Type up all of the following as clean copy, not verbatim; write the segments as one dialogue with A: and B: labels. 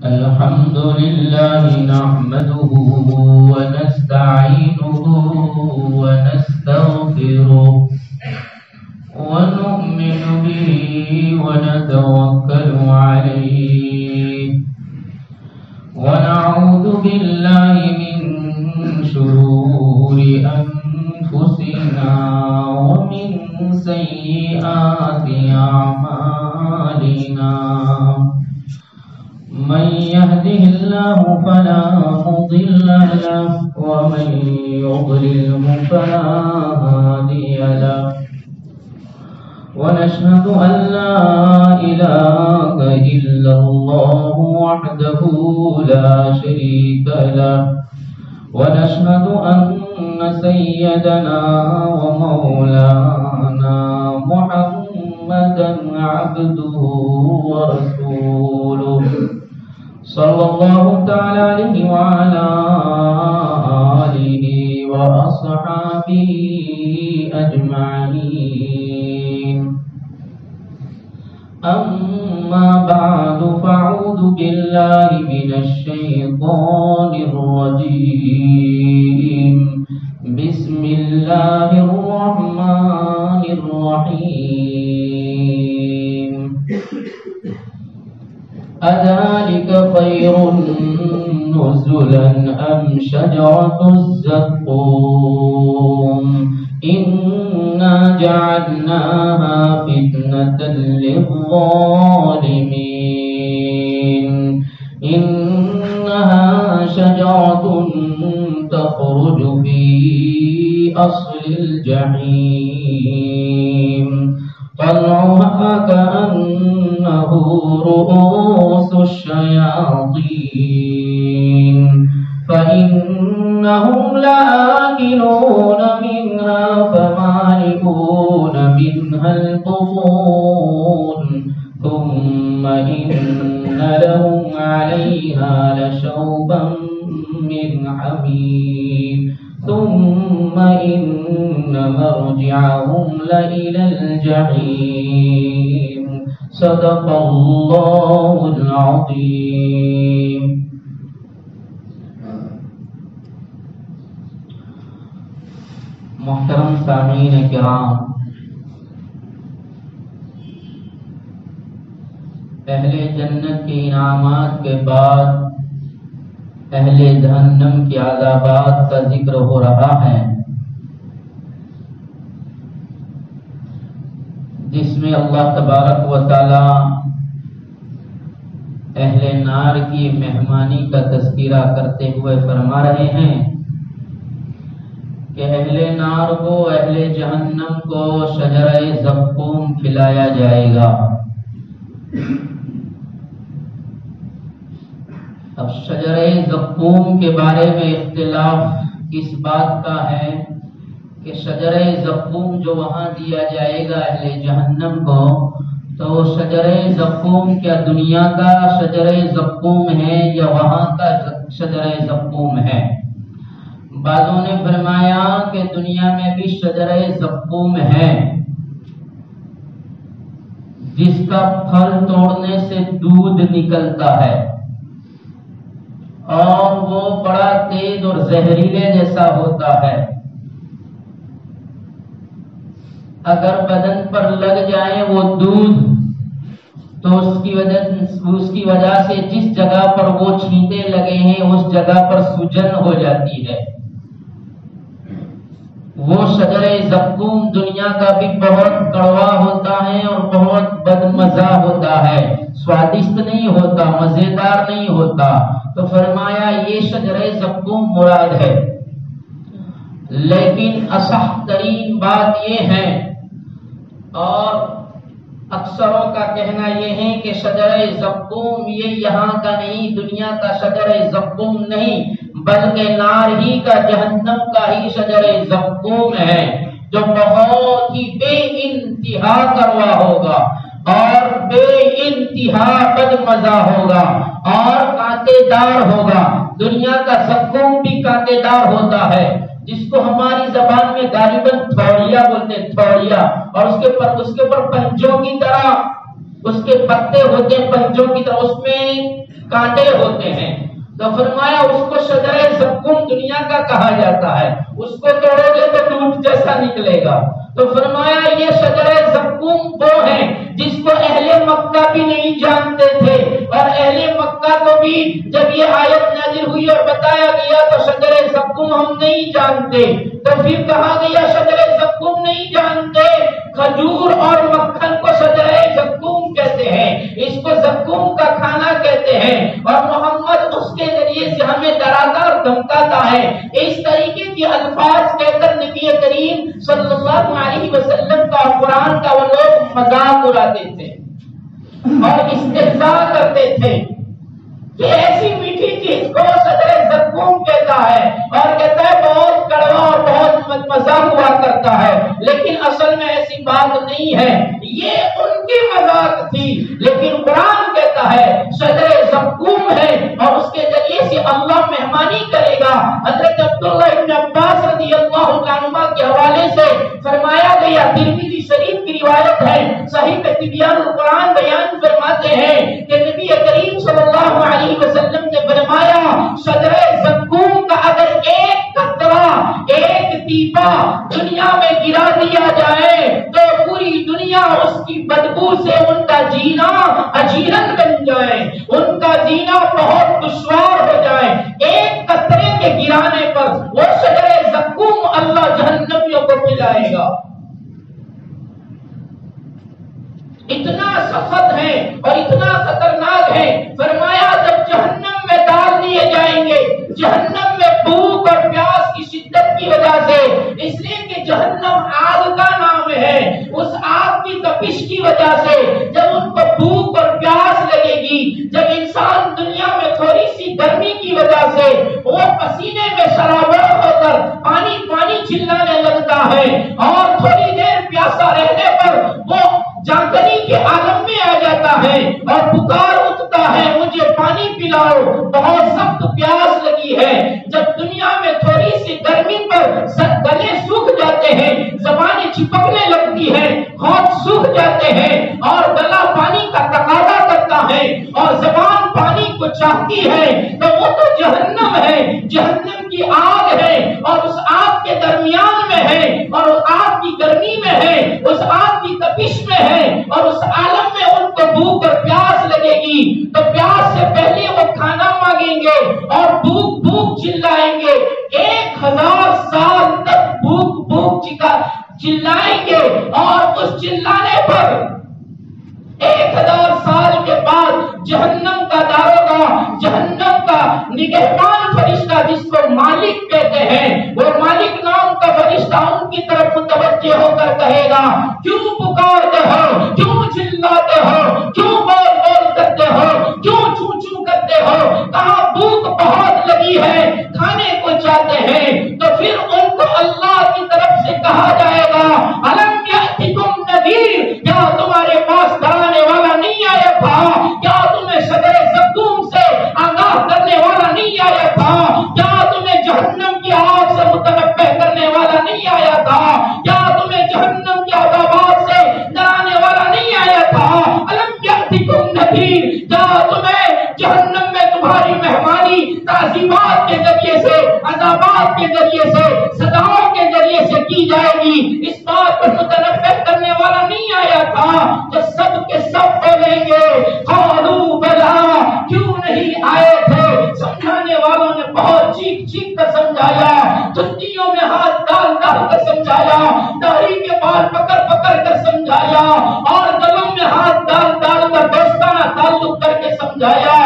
A: الحمد لله نحمده ونستعينه ونستغفره ونؤمن به ونتوكل عليه ونعوذ بالله من شرور أنفسنا ومن سيئات أعمالنا من يهده الله فلا مضل له ومن يضلله فلا هادي له ونشهد أن لا إله إلا الله وحده لا شريك له ونشهد أن سيدنا ومولانا محمدا عبده ورسوله صلى الله تعالى عليه وعلى آله وأصحابه أجمعين أما بعد فأعوذ بالله من الشيطان الرجيم بسم الله الرحمن الرحيم أذلك خير نزلا أم شجرة الزقوم إنا جعلناها فتنة للظالمين إنها شجرة تخرج في أصل الجحيم طلعها كأنه رؤوس الشياطين فإنهم لآكلون منها فمالئون منها البطون ثم إن لهم عليها لشوبا من حميم ثم إن مرجعهم لإلى الجحيم صدق الله العظيم. محترم سامعین کرام، اہل جنت کے انعامات کے بعد اہل جہنم کے عذابات کا ذکر ہو رہا ہے، جس میں اللہ تبارک و تعالی اہل نار کی مہمانی کا تذکرہ کرتے ہوئے فرما رہے ہیں کہ اہل نار کو، اہل جہنم کو شجرہ زقوم کھلایا جائے گا۔ اب شجرہ زقوم کے بارے میں اختلاف اس بات کا ہے کہ شجرہ زقوم جو وہاں دیا جائے گا اہل جہنم کو، تو شجرہ زقوم کیا دنیا کا شجرہ زقوم ہے یا وہاں کا شجرہ زقوم ہے؟ بعضوں نے فرمایا کہ دنیا میں بھی شجرہ زقوم ہے، جس کا پھل توڑنے سے دودھ نکلتا ہے اور وہ بڑا تیز اور زہریلے جیسا ہوتا ہے، اگر بدن پر لگ جائے وہ دودھ تو اس کی وجہ سے جس جگہ پر وہ چھینٹے لگے ہیں اس جگہ پر سوجن ہو جاتی ہے۔ وہ شجرہ زقوم دنیا کا بھی بہت کڑوا ہوتا ہے اور بہت بدمزہ ہوتا ہے، سوادشت نہیں ہوتا، مزیدار نہیں ہوتا، تو فرمایا یہ شجرہ زقوم مراد ہے۔ لیکن اصح ترین بات یہ ہے اور اکثروں کا کہنا یہ ہے کہ شجرہ زقوم یہ یہاں کا نہیں، دنیا کا شجرہ زقوم نہیں، بلکہ نار ہی کا، جہنم کا ہی شجرہ زقوم ہے، جو بہت ہی بے انتہا کروا ہوگا اور بے انتہا بدمزہ ہوگا اور کانٹے دار ہوگا۔ دنیا کا زقوم بھی کانٹے دار ہوتا ہے، جس کو ہماری زبان میں غالباً تھوڑیا بولتے ہیں، تھوڑیا، اور اس کے اوپر پنجوں کی طرح اس کے پتے ہوتے ہیں پنجوں کی طرح، اس میں کانٹے ہوتے ہیں، تو فرمایا اس کو شجرہ زقوم دنیا کا کہا جاتا ہے، اس کو توڑو گے تو ٹوٹ جیسا نکلے گا۔ تو فرمایا یہ شجرہ زقوم وہ ہے جس کو اہل مکہ بھی نہیں جانتے تھے، اور اہل مکہ کو بھی جب یہ آیت نازل ہوئی اور بتایا گیا تو شجرہ زقوم ہم نہیں جانتے، تو پھر کہا گیا شجرہ زقوم نہیں جانتے، کھجور اور مکھن کو شجرہ زقوم کہتے ہیں، اس کو زقوم کا کھانا کہتے ہیں، اور محمد اس کے ذریعے سے ہمیں ڈراتا اور دھمکاتا ہے۔ اس طریقے کے الفاظ کہہ کر نبی کریم صلی اللہ علیہ وسلم کا اور قرآن کا وہ لوگ مذاق اڑاتے تھے اور استہزاء کرتے تھے کہ ایسی میٹھی چیز کو شجرہ زقوم کہتا ہے، اور کہتا ہے بہت کڑوا اور بہت مزہ ہوا کرتا ہے، لیکن اصل میں ایسی بات نہیں ہے، یہ ان کی مذاق تھی، لیکن قرآن کہتا ہے شجرہ زقوم ہے، اور اس کے ذریعے سے اللہ مہمانی کرے گا۔ حضرت عبداللہ ابن عباس رضی اللہ عنہما کے حوالے سے فرمایا گیا، ترمذی شریف کی روایت ہے، صحیح تبیان القرآن بیان فرماتے ہیں کہ نبی کریم صلی اللہ علیہ وسلم نے فرمایا شجرہ زقوم کا اگر ایک قطرہ، ایک ٹیپا دنیا میں گرا دیا جائے تو پوری دنیا اس کی بدبو سے ان کا جینا اجیرن بن جائے، ان کا جینا بہت دشوار ہو جائے۔ ایک قطرے کے گرانے پر وہ شجرہ زقوم اللہ جہنمیوں کو پلائے گا۔ اتنا سخت ہے اور اتنا خطرناک ہے، فرمایا جب جہنم میں ڈال دیے جائیں گے، جہنم میں بھوک اور پیاس کی شدت کی وجہ سے، اس لیے کہ جہنم آگ کا نام ہے، اس آگ کی تپش کی وجہ سے جب ان کو بھوک اور پیاس لگے گی، جب انسان دنیا میں تھوڑی سی گرمی کی وجہ سے وہ پسینے میں سرابر ہو کر پانی پانی چلانے لگتا ہے، اور تھوڑی دیر پیاسا رہنے پر وہ جانکنی کے عالم میں آ جاتا ہے اور پکار اٹھتا ہے مجھے پانی پلاؤ، بہت سخت پیاس لگی ہے۔ جب دنیا میں تھوڑی سی گرمی پر گلے سوکھ جاتے ہیں، زبانیں چپکنے لگتی ہیں، ہاتھ سوکھ جاتے ہیں اور گلا پانی کا تقاضا کرتا ہے اور زبان پانی کو چاہتی ہے، تو وہ تو جہنم ہے، جہنم کی آگ ہے، اور اس آگ کے درمیان میں ہے، اور اس آگ کی گرمی میں ہے، اس آگ کی تپش میں ہے، اور اس عالم میں ان کو بھوک اور پیاس لگے گی، تو پیاس سے پہلے وہ کھانا مانگیں گے اور بھوک بھوک چلائیں گے، 1000 سال تک بھوک بھوک چلائیں گے، اور اس چلانے پر 1000 سال کے بعد جہنم کا داروغہ، جہنم کا نگہبان فرشتہ جس کو مالک کہتے ہیں، وہ مالک نام کا فرشتہ ان کی طرف متوجہ ہو کر کہے گا کیوں پکارتے ہو، کیوں چلاتے ہو، کیوں بول بول کرتے ہو، کیوں چوں چوں کرتے ہو، کہاں بھوک بہت لگی ہے، کھانے کو چاہتے ہیں۔ تو پھر ان کو اللہ کی طرف سے کہا جائے گا الم یأتکم نذیر، کیا تمہارے پاس ڈرانے والا نہیں آیا تھا، کیا تمہیں شجرہ زقوم سے آگاہ کرنے والا نہیں آیا تھا، کیا تمہیں جہنم کی آگ سے متنبہ کرنے والا نہیں آیا تھا، کیا تمہیں جہنم کے عذابات سے ڈرانے والا نہیں آیا تھا، الم یأتکم نذیر، کیا تمہیں جہنم میں تمہاری مہمانی تعظیمات کے ذریعے سے، عذابات کے ذریعے سے، سزاؤں کے ذریعے سے کی جائے گی، اس بات پر متنبہ کرنے والا نہیں آیا تھا؟ تو سب کے سب بولیں گے قالوا بلا، کیوں نہیں آئے تھے؟ سمجھانے والوں نے بہت چیخ چیخ کر سمجھایا، چٹیوں میں ہاتھ ڈال ڈال کر سمجھایا، داڑھی کے بال پکڑ پکڑ کر سمجھایا، اور گلوں میں ہاتھ ڈال ڈال کر دوستانہ تعلق کر کے سمجھایا،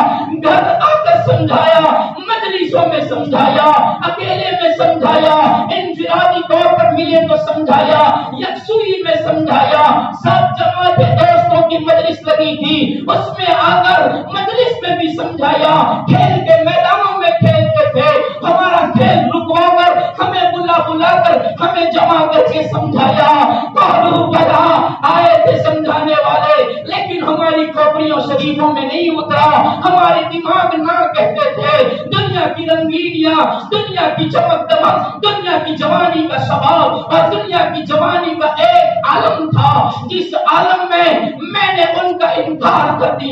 A: گھر آ کر سمجھایا، مجلسوں میں سمجھایا، اکیلے میں سمجھایا، انفرادی طور پر ملے تو سمجھایا، یکسوئی میں سمجھایا، سب جماعت دوستوں کی مجلس لگی تھی اس میں آ کر مجلس میں بھی سمجھایا، کھیل کے میدانوں میں کھیلتے تھے، ہمارا کھیل رکوا کر ہمیں بلا بلا کر ہمیں جمع کر کے سمجھایا، قالوا بلا، آئے تھے سمجھانے والے، لیکن ہماری کھوپڑیوں شریفوں میں نہیں اترا، ہمارے دماغ نہ کہتے تھے دنیا کی رنگینیاں، دنیا کی چمک دمک، دنیا کی جوانی کا شباب اور دنیا کی جوانی کا ایک عالم تھا، جس عالم میں نے ان کا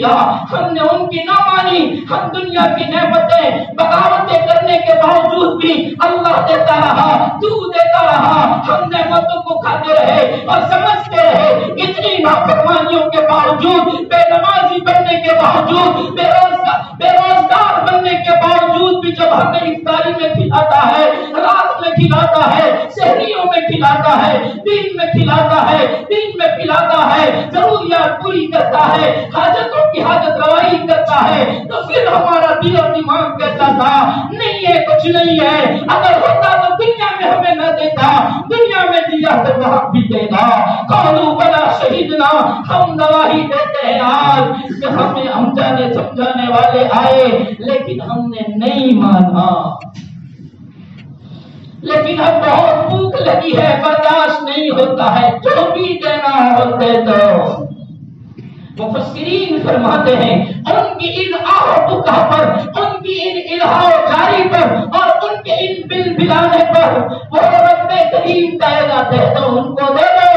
A: دیا، ہم نے ان کی نہ مانی، ہم دنیا کی نعمتیں بغاوتیں کرنے کے باوجود بھی اللہ دیتا رہا، تو دیتا رہا، ہم نعمتوں کو کھاتے رہے اور سمجھتے رہے، اتنی نافرمانیوں کے باوجود، بے نمازی بننے کے باوجود، بے روزگار بننے کے باوجود بھی جب ہمیں افطاری میں کھلاتا ہے، رات میں کھلاتا ہے، سحریوں میں کھلاتا ہے، دن میں کھلاتا ہے، دن میں پلاتا ہے، ضروریات پوری کرتا ہے، حاجتوں کی حاجت روائی کرتا ہے، تو پھر ہمارا دل اور دماغ کہتا تھا نہیں ہے، کچھ نہیں ہے، اگر ہوتا تو دنیا میں ہمیں نہ دیتا، دنیا میں دیا تو وہاں بھی دے گا۔ قالوا بلا شہیدنا، ہم گواہی دیتے ہیں آج کہ ہمیں سمجھانے سمجھانے والے آئے لیکن ہم نے نہیں مانا، لیکن اب بہت بھوک لگی ہے، برداشت نہیں ہوتا ہے، جو بھی دینا ہوتے تو۔ مفسرین فرماتے ہیں ان کی ان آہو بکا پر، ان کی ان الہا و جاری پر اور ان کے ان بل بلانے پر وہ رب کریم کہے گا دے دو، ان کو دے دو،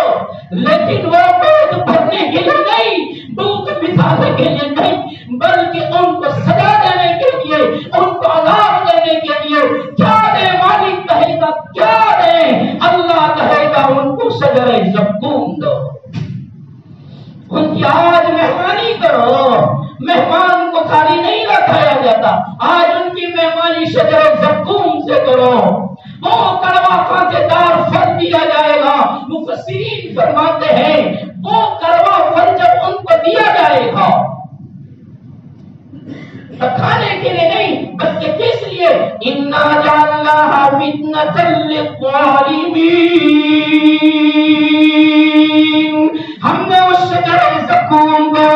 A: لیکن وہ پیٹ بھرنے کے لیے نہیں، بھوک مٹانے کے لیے نہیں، بلکہ ان کو سزا دینے کے لیے، ان کو عذاب دینے کے لیے۔ کیا دے؟ مالک کہے گا کیا دے؟ اللہ کہے گا ان کو شجرہ زقوم دو، ان کی آج مہمانی کرو۔ مہمان کو خالی نہیں رکھایا جاتا، آج ان کی مہمانی شجرہ زقوم سے کرو، وہ کڑوا کھاتے دار پھل دیا جائے گا۔ مفسرین فرماتے ہیں وہ کڑوا پھل جب ان کو دیا جائے گا کھانے کے لیے نہیں بلکہ کس لیے؟ اِنَّا جَعَلْنَاهَا فِتْنَةً لِلظَّالِمِينَ، ہم نے اس شجرہ زقوم کو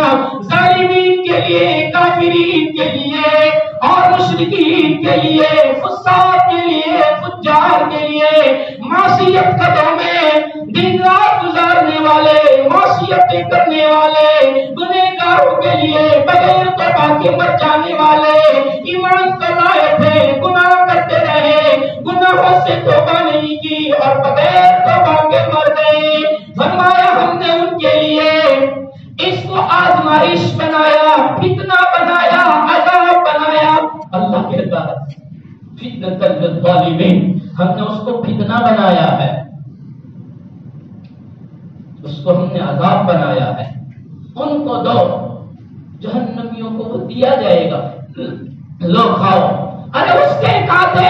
A: ظالمین کے لیے، کافرین کے لیے اور مشرکین کے لیے، فساق کے لیے، فجار کے لیے، معصیت قدروں میں دن رات گزارنے والے، معصیتیں کرنے والے گنہگاروں کے لیے، بغیر توبہ کے مر جانے والے، ایمان تو لائے تھے، گناہ کرتے رہے، گناہوں سے توبہ نہیں کی اور بغیر توبہ کے مر گئے۔ فرمایا ہم نے ان کے لیے اس کو آزمائش بنایا، فتنہ بنایا، عذاب بنایا۔ اللہ کہتا ہے فتنۃ للظالمین، ہم نے اس کو فتنہ بنایا ہے، اس کو ہم نے عذاب بنایا ہے۔ ان کو دو، جہنمیوں کو وہ دیا جائے گا، لو کھاؤ۔ ارے اس کے کھاتے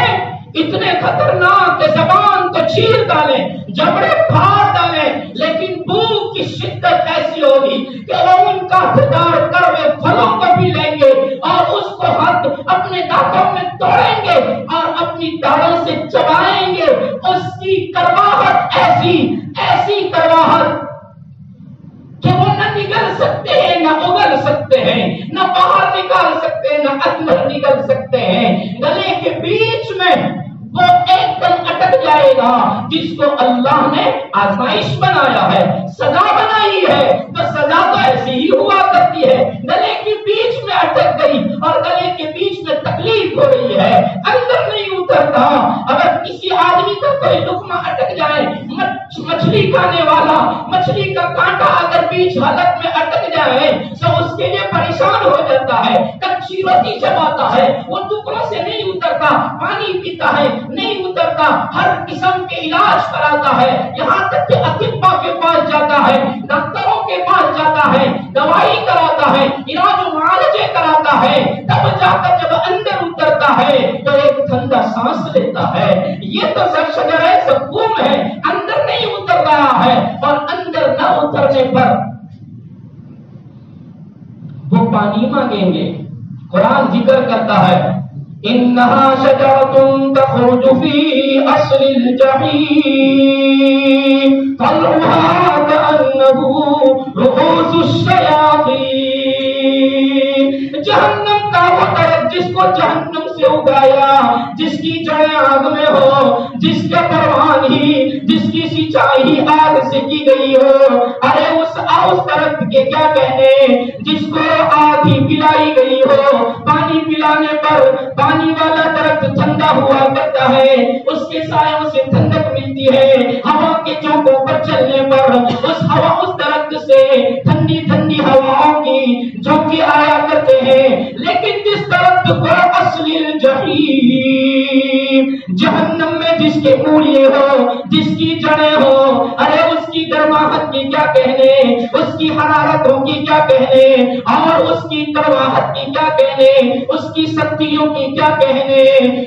A: اتنے خطرناک کہ زبان کو چیر ڈالیں، جبڑے پھاڑ ڈالیں، لیکن بھوک کی شدت ایسی ہوگی کہ وہ ان کا انتظار کروے پھلوں کو بھی لیں گے اور اس کو ہاتھ اپنے دانتوں میں توڑیں گے اور اپنی داڑھوں سے چبائیں گے۔ اس کی کرواہٹ ایسی کرواہٹ کہ وہ نہ نگل سکتے ہیں، نہ اگل سکتے ہیں، نہ باہر نکال سکتے ہیں، نہ اندر نکل سکتے ہیں۔ گلے کے بیچ میں وہ ایک دم اٹک جائے گا۔ جس کو اللہ نے آزمائش بنایا ہے، سزا بنائی ہے، تو سزا تو ایسی ہی ہوا کرتی ہے، گلے کے بیچ میں اٹک گئی اور گلے کے بیچ میں تکلیف ہو رہی ہے، اندر نہیں اترتا۔ اگر کسی آدمی کا کوئی لقمہ اٹک جائے، مچھلی کھانے والا، مچھلی کا کانٹا اگر بیچ حلق میں اٹک جائے تو اس کے لیے پریشان ہو جاتا ہے، کچی روٹی چباتا ہے، وہ ٹکڑوں سے نہیں اترتا، پانی پیتا ہے نہیں اترتا، ہر قسم کے علاج کراتا ہے، یہاں تک کہ اطباء کے پاس جاتا ہے، ڈاکٹروں کے پاس جاتا ہے، دوائی کراتا ہے، علاج و معالجے کراتا ہے، تب جا کر جب اندر اترتا ہے تو ایک ٹھنڈا سانس لیتا ہے۔ یہ تو شجرہ زقوم ہے، اندر نہیں اتر رہا ہے، اور اندر نہ اترنے پر وہ پانی مانگیں گے۔ قرآن ذکر کرتا ہے انہا شجرۃ تخرج فی اصل الجحیم طلعها کأنہ رؤوس الشیاطین۔ جہنم کا وہ درخت جس کو جہنم سے اگایا، جس کی جڑیں آگ میں ہو، جس کے پروان ہی، جس کی سچائی ہی آگ سے کی گئی ہو، ارے اس درخت کے کیا کہنے، جس کو آگ ہی پلائی گئی ہو، پانی پلانے پر پانی والا درخت ٹھنڈا ہوا کرتا ہے، اس کے سایوں سے ٹھنڈک ملتی ہے، ہوا کے چوکوں پر چلنے پر اس درخت سے ٹھنڈی ٹھنڈی ہواؤں کی جھونکے کے مولیے ہو، جس کی جڑیں ہو، ارے اس کی گرماہٹ کی کیا کہنے، اس کی حرارتوں کی کیا کہنے، اور اس کی کرواہٹ کی کیا کہنے، اس کی سختیوں کی کیا کہنے۔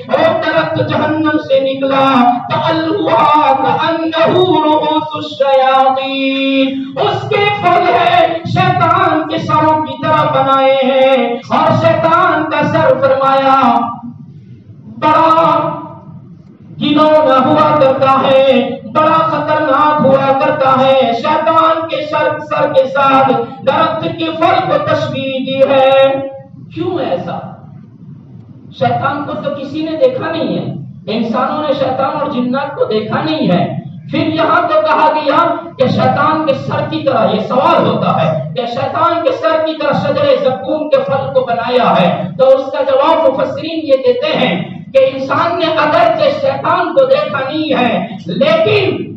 A: اور درخت جہنم سے نکلا تَأَلْوَا كَأَنَّهُ رُؤُوسُ الشَّيَاطِينِ، اس کے پھل ہے شیطان کے سروں کی طرح بنائے ہیں، اور شیطان کا سر فرمایا بڑا گھنونا ہوا کرتا ہے، بڑا خطرناک ہوا کرتا ہے۔ شیطان کے سر کے ساتھ درخت کے پھل کو تشبیہ دی ہے۔ کیوں ایسا؟ شیطان کو تو کسی نے دیکھا نہیں ہے، انسانوں نے شیطان اور جنات کو دیکھا نہیں ہے، پھر یہاں تو کہا گیا کہ شیطان کے سر کی طرح، یہ سوال ہوتا ہے کہ شیطان کے سر کی طرح شجرے زقوم کے پھل کو بنایا ہے، تو اس کا جواب مفسرین یہ دیتے ہیں کہ انسان نے اگرچہ شیطان کو دیکھا نہیں ہے، لیکن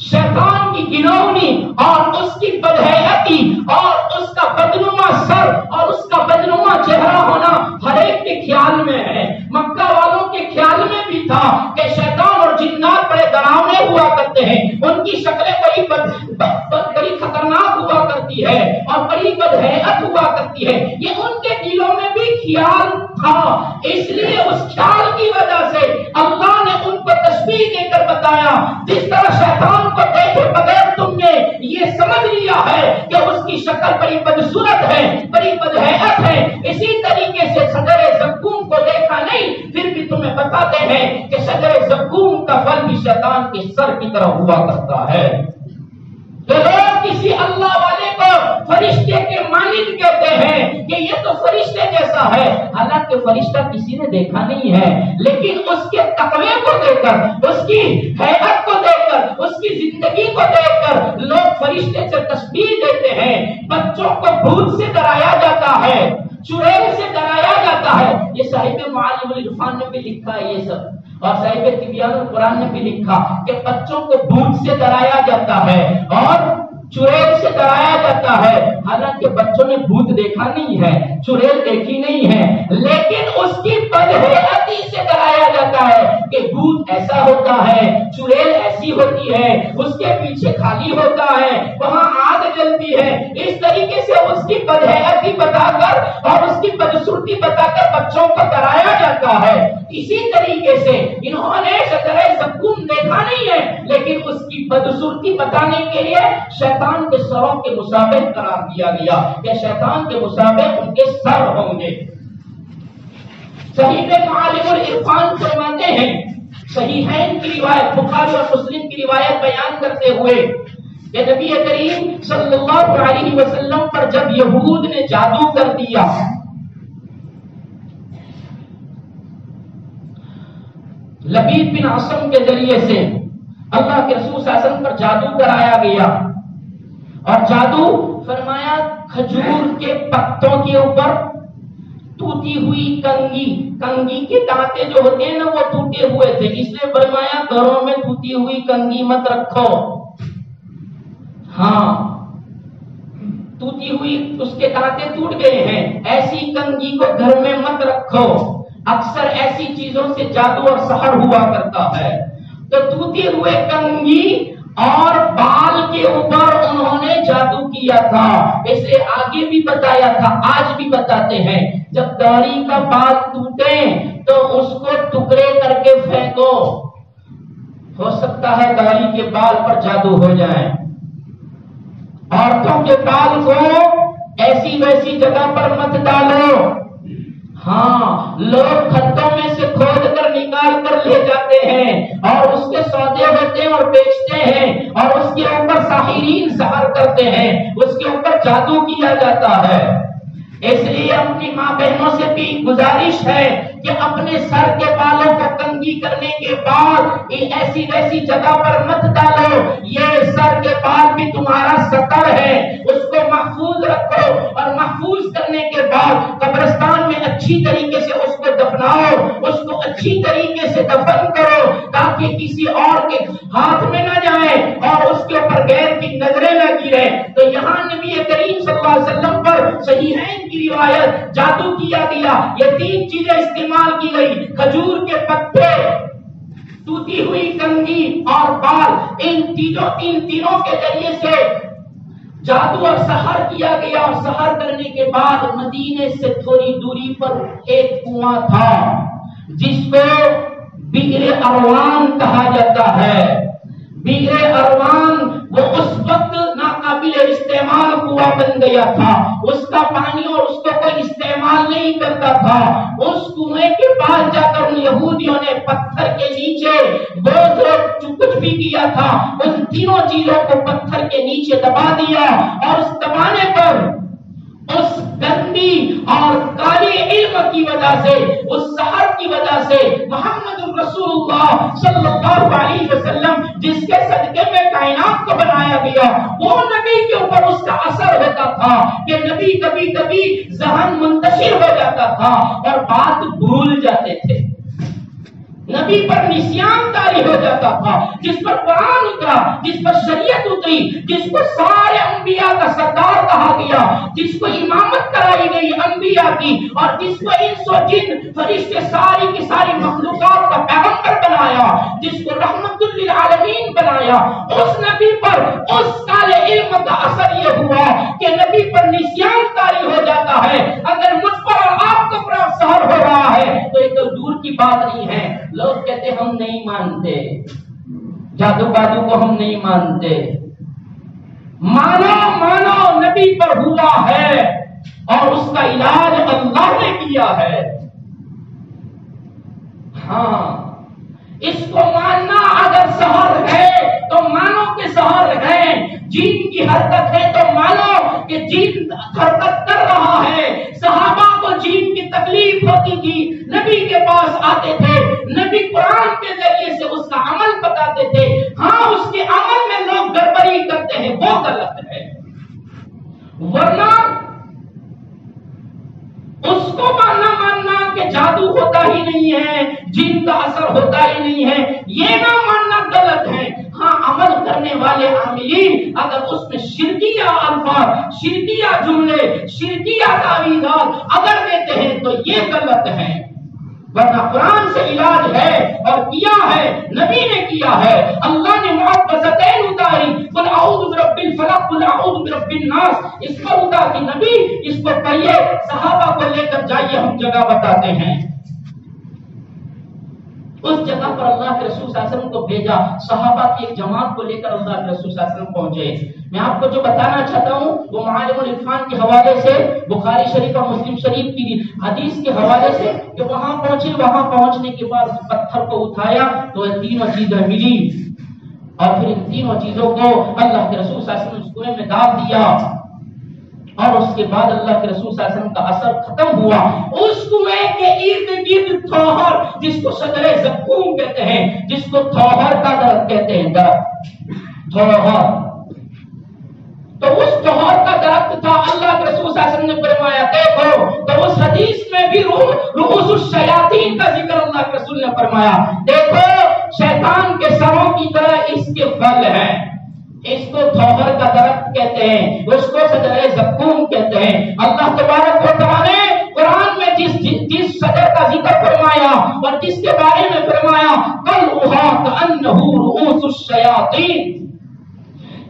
A: شیطان کی گنونی اور اس کی بدحیاتی اور اس کا بدنما سر اور اس کا بدنما چہرہ ہونا ہر ایک کے خیال میں ہے۔ مکہ والوں کے خیال میں بھی تھا کہ شیطان اور جنات بڑے ڈراؤنے ہوا کرتے ہیں، ان کی شکلیں بڑی خطرناک ہوا کرتی ہے اور بڑی بدحیات ہوا کرتی ہے، یہ ان کے دلوں میں بھی خیال تھا۔ اس لیے اس خیال کی وجہ سے اللہ نے ان کو تشبیہ دے کر بتایا، جس طرح شیطان کو دیکھے بغیر تم نے یہ سمجھ لیا ہے کہ اس کی شکل بڑی بدصورت ہے، بڑی بدحیات ہے، اسی طریقے سے شجرے زقوم کو دیکھا نہیں، پھر بھی تمہیں بتاتے ہیں کہ شجرے زقوم کا پھل بھی شیطان کے سر کی طرح ہوا کرتا ہے۔ تو لوگ کسی اللہ والے کو فرشتے کے مانند کہتے ہیں کہ یہ تو فرشتے جیسا ہے، حالانکہ فرشتہ کسی نے دیکھا نہیں ہے، لیکن اس کے تقوی کو دیکھ کر، اس کی حیات کو دیکھ کر، اس کی زندگی کو دیکھ کر لوگ فرشتے سے تشبیہ دیتے ہیں۔ بچوں کو بھوت سے ڈرایا جاتا ہے، چڑیل سے ڈرایا جاتا ہے، یہ صاحب معالم العرفان نے بھی لکھا ہے یہ سب، اور صاحب تبیان القرآن نے بھی لکھا کہ بچوں کو بھوت سے ڈرایا جاتا ہے اور چڑیل سے ڈرایا جاتا ہے، حالانکہ بچوں نے بھوت دیکھا نہیں ہے، چڑیل دیکھی نہیں ہے، لیکن اس کی بدحیاتی سے ڈرایا جاتا ہے کہ بھوت ایسا ہوتا ہے، چڑیل ایسی ہوتی ہے، اس کے پیچھے خالی ہوتا ہے، وہاں آگ جلتی ہے۔ اس طریقے سے اس کی بدحیاتی بتا کر اور اس کی بدصورتی بتا کر بچوں کو ڈرایا جاتا ہے۔ اسی طریقے سے انہوں نے شجرہ زقوم دیکھا نہیں ہے، لیکن اس کی بدصورتی بتانے کے لیے شیطان کے سروں کے مشابہ قرار دیا گیا کہ شیطان کے مشابہ ان کے سر ہوں گے۔ صحیح معالم العرفان فرماتے ہیں، صحیحین کی روایت، بخاری اور مسلم کی روایت بیان کرتے ہوئے کہ نبی کریم صلی اللہ علیہ وسلم پر جب یہود نے جادو کر دیا، لبید بن عاصم کے ذریعے سے اللہ کے رسول صلی اللہ علیہ وسلم پر جادو کرایا گیا، اور جادو فرمایا کھجور کے پتوں کے اوپر ٹوٹی ہوئی کنگھی کے دانتے جو ہوتے ہیں نا وہ ٹوٹے ہوئے تھے، اس لیے فرمایا گھروں میں ٹوٹی ہوئی کنگھی مت رکھو، ہاں ٹوٹی ہوئی اس کے دانتے ٹوٹ گئے ہیں، ایسی کنگھی کو گھر میں مت رکھو، اکثر ایسی چیزوں سے جادو اور سحر ہوا کرتا ہے۔ تو ٹوٹے ہوئے کنگھی اور بال کے اوپر انہوں نے جادو کیا تھا، اسے آگے بھی بتایا تھا، آج بھی بتاتے ہیں، جب داڑھی کا بال ٹوٹے تو اس کو ٹکڑے کر کے پھینکو، ہو سکتا ہے داڑھی کے بال پر جادو ہو جائے۔ عورتوں کے بال کو ایسی ویسی جگہ پر مت ڈالو، ہاں لوگ کھتوں میں سے کھود کر نکال کر لے جاتے ہیں اور اس کے سودے ہوتے ہیں اور بیچتے ہیں، اور اس کے اوپر ساحرین سحر کرتے ہیں، اس کے اوپر جادو کیا جاتا ہے۔ اس لیے اپنی ماں بہنوں سے بھی گزارش ہے کہ اپنے سر کے بالوں کو کنگھی کرنے کے بعد ایسی ویسی جگہ پر مت ڈالو، یہ سر کے بال بھی تمہارا سطر ہے، اس کو محفوظ رکھو، اور محفوظ کرنے کے بعد قبرستان میں اچھی طریقے سے اس کو دفناؤ، اس کو اچھی طریقے سے دفن کرو تاکہ کسی اور کے ہاتھ میں نہ جائے اور اس کے اوپر غیر کی نظریں نہ گرے۔ تو یہاں نبی کریم صلی اللہ علیہ وسلم پر صحیحین کی روایت جادو کیا گیا، یہ تین چیزیں استعمال کی گئی، کھجور کے پتے ٹوٹی ہوئی کنگھی اور بال، ان تینوں کے ذریعے سے جادو اور سحر کیا گیا، اور سحر کرنے کے بعد مدینے سے تھوڑی دوری پر ایک کنواں تھا جس کو بئر اروان کہا جاتا ہے۔ بئر اروان وہ اس وقت ناقابل استعمال کنواں بن گیا تھا، اس کا پانی اور اس کو کوئی استعمال نہیں کرتا تھا۔ اس کنویں کے پاس جا کر یہودیوں نے پتھر کے نیچے وہ جو کچھ بھی کیا تھا ان تینوں چیزوں کو پتھر کے نیچے دبا دیا، اور اس دبانے پر اس گندی اور کالی علم کی وجہ سے، اس سحر کی وجہ سے محمد رسول اللہ صلی اللہ علیہ وسلم جس کے صدقے میں کائنات کو بنایا گیا، وہ نبی کے اوپر اس کا اثر ہوتا تھا کہ نبی کبھی کبھی ذہن منتشر ہو جاتا تھا اور بات بھول جاتے تھے، نبی پر نسیان طاری ہو جاتا تھا۔ جس پر قرآن اترا، جس پر شریعت اتری، جس کو سارے انبیاء کا سردار کہا گیا، جس کو امامت کرائی گئی انبیاء کی، اور جس کو انس و جن فرشتے ساری کی ساری مخلوقات کا پیغمبر بنایا، جس کو رحمت للعالمین بنایا، اس نبی پر اس کالے علم کا اثر یہ ہوا کہ نبی پر نسیان طاری ہو جاتا ہے۔ اگر مجھ پر اور آپ کو سحر ہو رہا ہے تو یہ تو دور کی بات نہیں ہے۔ لوگ کہتے ہم نہیں مانتے، جادو بادو کو ہم نہیں مانتے۔ مانو نبی پر ہوا ہے اور اس کا علاج اللہ نے کیا ہے۔ ہاں، اس کو ماننا، اگر سحر ہے تو مانو کہ سحر ہے، جین کی حرکت ہے تو مانو کہ جین حرکت کر رہا ہے۔ صحابہ کو جین کی تکلیف ہوتی تھی، نبی کے پاس آتے تھے، نبی قرآن کے ذریعے سے اس کا عمل بتاتے تھے۔ ہاں، اس کے عمل میں لوگ گڑبڑی کرتے ہیں، وہ غلط ہے، ورنہ اس کو ماننا کہ جادو ہوتا ہی نہیں ہے، جن کا اثر ہوتا ہی نہیں ہے، یہ نہ ماننا غلط ہے۔ ہاں، عمل کرنے والے عاملین اگر اس میں شرکیہ الفاظ، شرکیہ جملے، شرکیہ تعویذات اگر دیتے ہیں تو یہ غلط ہے، ورنہ قرآن سے علاج ہے اور کیا ہے، نبی نے کیا ہے۔ اللہ نے معوذتین اتاری، قل اعوذ برب الفلق، قل اعوذ برب الناس، اس کو اتاری نبی، اس کو کہیے صحابہ کو لے کر جائیے، ہم جگہ بتاتے ہیں۔ اس جگہ پر اللہ کے رسول صلی اللہ علیہ وسلم کو بھیجا، صحابہ کی ایک جماعت کو لے کر اللہ کے رسول صلی اللہ علیہ وسلم پہنچے۔ میں آپ کو جو بتانا چاہتا ہوں وہ معالم العرفان کے حوالے سے، بخاری شریف اور مسلم شریف کی حدیث کے حوالے سے، کہ وہاں پہنچے، وہاں پہنچنے کے بعد پتھر کو اٹھایا تو یہ تینوں چیزیں ملی، اور پھر ان تینوں چیزوں کو اللہ کے رسول صلی اللہ علیہ وسلم اس کنویں میں ڈال دیا، اور اس کے بعد اللہ کے رسول صلی اللہ علیہ وسلم کا اثر ختم ہوا۔ اس کنویں کے ارد گرد تھوہر، جس کو شجر زقوم کہتے ہیں، جس کو تھوہر کا درخت کہتے ہیں، درخت تھوہر، تو اس تھوہر کا درخت تھا۔ اللہ کے رسول صلی اللہ علیہ وسلم نے فرمایا، دیکھو، تو اس حدیث میں بھی رؤوس الشیاطین کا ذکر اللہ کے رسول نے فرمایا، دیکھو شیطان کے سروں کی طرح اس کے پھل ہیں، اس کو تھوہر کا درخت کہتے ہیں، اس کو شجر زقوم کہتے ہیں۔ اللہ تبارک و تعالی نے قرآن میں جس شجر کا ذکر فرمایا اور جس کے بارے میں فرمایا قلعھا کأنہ رؤوس الشیاطین،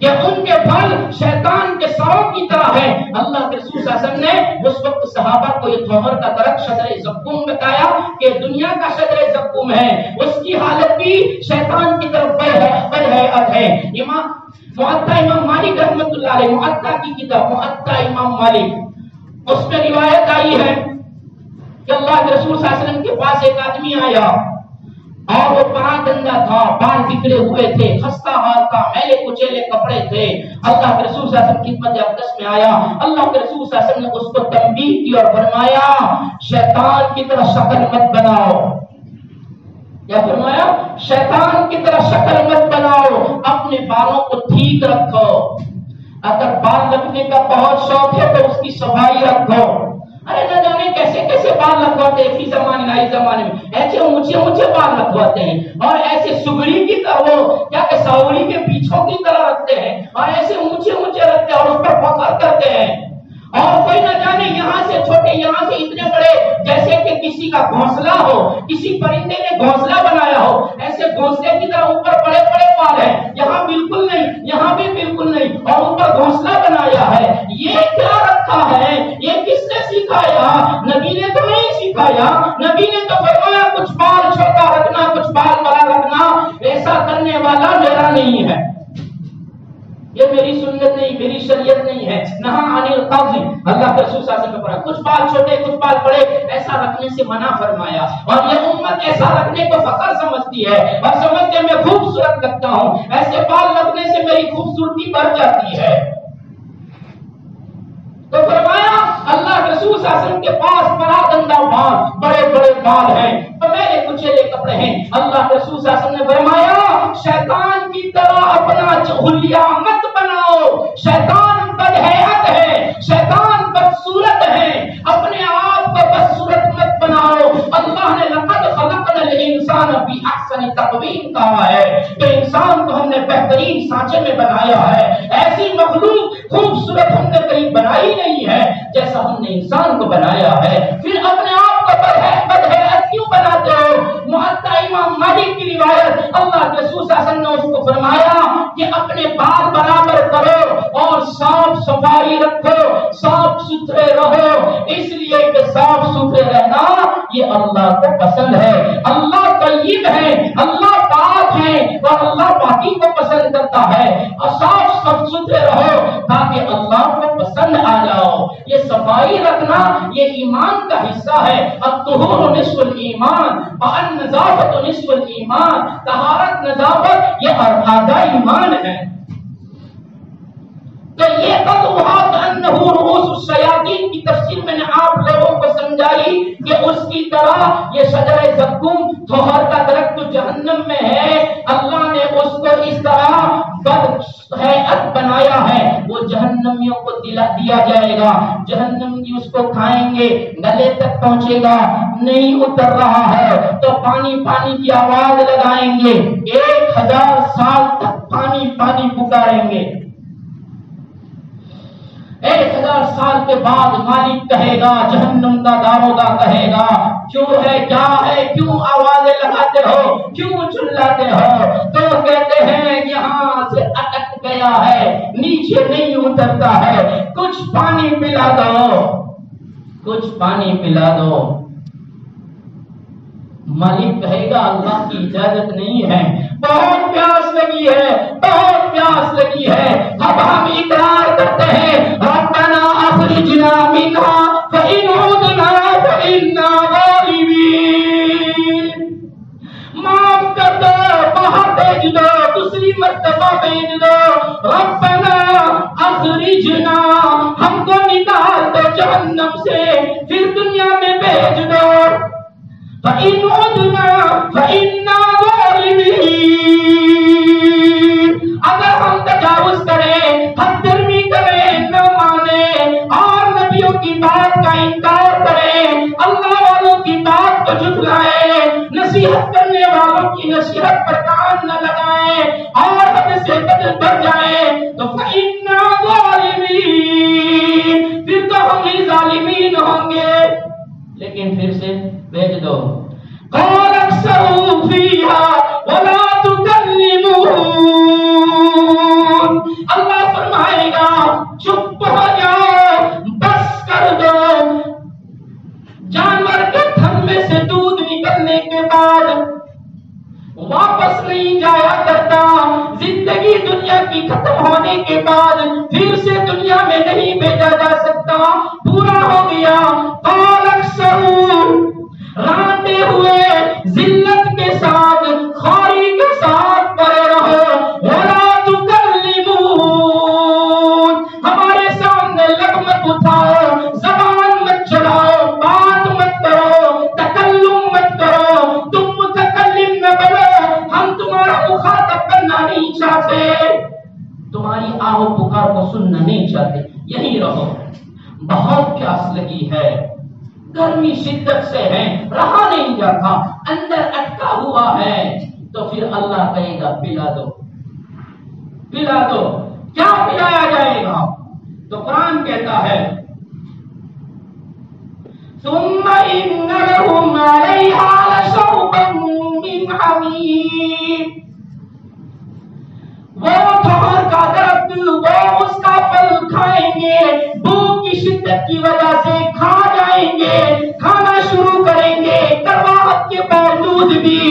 A: کہ ان کے پھل شیطان کے سروں کی طرح ہے۔ اللہ کے رسول صلی اللہ علیہ وسلم نے اس وقت صحابہ کو یہ تھوہر کا درخت شجر زقوم بتایا کہ دنیا کا شجر زقوم ہے، اس کی حالت بھی شیطان کی طرف بدہیئت ہے۔ معطا امام مالک رحمۃ اللہ علیہ، معطا کی کتاب معطا امام مالک، اس میں روایت آئی ہے کہ اللہ کے رسول صلی اللہ علیہ وسلم کے پاس ایک آدمی آیا اور وہ پرا گندا تھا، بال بکھرے ہوئے تھے، خستہ حال تھا، میلے کچیلے کپڑے تھے۔ اللہ کے رسول صلی اللہ علیہ وسلم خدمت اقدس میں آیا، اللہ کے رسول صلی اللہ علیہ وسلم نے اس کو تنبیہ کی اور فرمایا شیطان کی طرح شکل مت بناؤ۔ کیا فرمایا؟ شیطان کی طرح شکل مت بناؤ، اپنے بالوں کو ٹھیک رکھو، اگر بال رکھنے کا بہت شوق ہے تو اس کی صفائی رکھو۔ ارے نہ جانے کیسے کیسے بال رکھواتے ہیں، فی زمانے نئی زمانے میں ایسے اونچے بال رکھواتے ہیں، اور ایسے سگڑی کی طرح وہ کیا کہ ساوری کے پیچھوں کی طرح رکھتے ہیں، اور ایسے اونچے رکھتے ہیں اور اس پر فخر کرتے ہیں۔ اور کوئی نہ جانے یہاں سے چھوٹے یہاں سے اتنے بڑے، جیسے کہ کسی کا گھونسلہ ہو، کسی پرندے نے گھونسلہ بنایا ہو، ایسے گھونسلے کی طرح اوپر بڑے بڑے بال ہیں، یہاں بالکل نہیں، یہاں بھی بالکل نہیں، اور اوپر گھونسلہ بنایا ہے۔ یہ کیا رکھا ہے؟ یہ کس نے سکھایا؟ نبی نے تو نہیں سکھایا۔ نبی نے تو فرمایا کچھ بال چھوٹا رکھنا، کچھ بال بڑا رکھنا، ایسا کرنے والا میرا نہیں ہے، یہ میری سنت نہیں، میری شریعت نہیں ہے۔ نہا عن القبض، اللہ کے رسول صلی اللہ علیہ وسلم نے کچھ بال چھوٹے کچھ بال بڑے ایسا رکھنے سے منع فرمایا۔ اور یہ امت ایسا رکھنے کو فخر سمجھتی ہے اور سمجھتے ہیں میں خوبصورت لگتا ہوں، ایسے بال رکھنے سے میری خوبصورتی بڑھ جاتی ہے۔ تو فرمایا اللہ کے رسول صلی اللہ علیہ وسلم کے پاس بڑا گندا بال، بڑے بڑے بال ہیں، میرے کچیلے کپڑے ہیں۔ اللہ کے رسول صلی اللہ علیہ وسلم نے فرمایا شیطان کی طرح اپنا حلیہ مت بناؤ، شیطان بدہیئت ہے، شیطان بدصورت ہے، اپنے آپ کو بدصورت مت بناؤ۔ اللہ نے لقد خلقنا الانسان فی احسن تقویم کہا ہے کہ انسان کو ہم نے بہترین سانچے میں بنایا ہے، ایسی مخلوق خوبصورت ہم نے کہیں بنائی نہیں ہے جیسا ہم نے انسان کو بنایا ہے۔ پھر اپنے آپ کو بدہیئت کیوں بناتے ہو؟ معطا امام مالک کی روایت، اللہ کے رسول صلی اللہ علیہ وسلم نے اس کو فرمایا کہ اپنے بال برابر کرو اور صاف صفائی رکھو، صاف ستھرے رہو، اس لیے کہ صاف ستھرے رہنا یہ اللہ کو پسند ہے۔ اللہ طیب ہے، اللہ پاک ہے اور اللہ پاکی کو پسند کرتا ہے، اور صاف ستھرے رہو تاکہ اللہ کو پسند آ جاؤ۔ یہ صفائی رکھنا یہ ایمان کا حصہ ہے۔ الطہور نصف الایمان والنظافت نصف الایمان، طہارت نظافت یہ آدھا ایمان ہے۔ تو یہ قطعات انہ رؤوس الشیاطین کی تفسیر میں نے آپ لوگوں کو سمجھائی کہ اس کی طرح یہ شجر زقوم تھوہر کا درخت جہنم میں ہے، اللہ نے اس کو اس طرح بدہیئت بنایا ہے، وہ جہنمیوں کو دیا جائے گا، جہنمی اس کو کھائیں گے، گلے تک پہنچے گا، نہیں اتر رہا ہے تو پانی پانی کی آواز لگائیں گے، 1000 سال تک پانی پانی پکاریں گے۔ 1000 سال کے بعد مالک کہے گا، جہنم کا داروغہ کہے گا کیوں ہے کیا ہے، کیوں آوازیں لگاتے ہو، کیوں چلاتے ہو؟ تو کہتے ہیں یہاں سے اٹک گیا ہے، نیچے نہیں اترتا ہے، کچھ پانی پلا دو، کچھ پانی پلا دو۔ مالک کہے گا اللہ کی اجازت نہیں ہے، بہت پیاس لگی ہے، بہت پیاس لگی ہے۔ اب ہم اقرار کرتے ہیں ربنا اخرجنا منها فإن عدنا فإنا غالبین، معاف کر دو، باہر بھیج دو، دوسری مرتبہ بھیج دو۔ ربنا اخرجنا، ہم کو نکال دو جہنم سے، پھر دنیا میں بھیج دو۔ فَإِنْ عُدْنَا فَإِنَّا ظَالِمِينَ، اگر ہم تجاوز کریں، حد درمی کریں، نہ مانیں اور نبیوں کی بات کا انکار کریں، اللہ والوں کی بات کو جھٹلائیں، نصیحت کرنے والوں کی نصیحت پر کان نہ لگائیں اور حد سے بڑھ جائیں تو فَإِنَّا ظَالِمِينَ، پھر تو ہم ہی ظالمین ہوں گے۔ لیکن پھر سے بھیج دو۔ قال اکثروا فیہا ولا تکلمون، اللہ فرمائے گا چپ ہو جاؤ، بس کر دو۔ جانور کے تھن میں سے دودھ نکلنے کے بعد واپس نہیں جایا کرتا، زندگی دنیا کی ختم ہونے کے بعد پھر سے دنیا میں نہیں بھیجا جا سکتا، پورا ہو گیا۔ قال اکثروا، رانتے ہوئے ذلت کے ساتھ، خواری کے ساتھ پڑے رہو، ولا تکلمون، ہمارے سامنے لب مت اٹھاؤ، زبان مت چلاؤ، بات مت کرو، تکلم مت کرو، تم متکلم نہ بنو، ہم تمہارا مخاطب بننا نہیں چاہتے، تمہاری آہ و پکار کو سننا نہیں چاہتے، یہی رہو۔ بہت پیاس لگی ہے، گرمی شدت سے ہے، رہا نہیں جاتا، اندر اٹکا ہوا ہے، تو پھر اللہ کہے گا پلا دو، پلا دو۔ کیا پلایا جائے گا؟ تو قرآن کہتا ہے ثم إن لهم عليها لشوبا من حميم. وہ تھور کا درخت وہ اس کا پھل کھائیں گے، بھوک کی شدت کی وجہ سے کھا جائیں گے، کھانا شروع کریں گے، کرواہٹ کے باوجود بھی،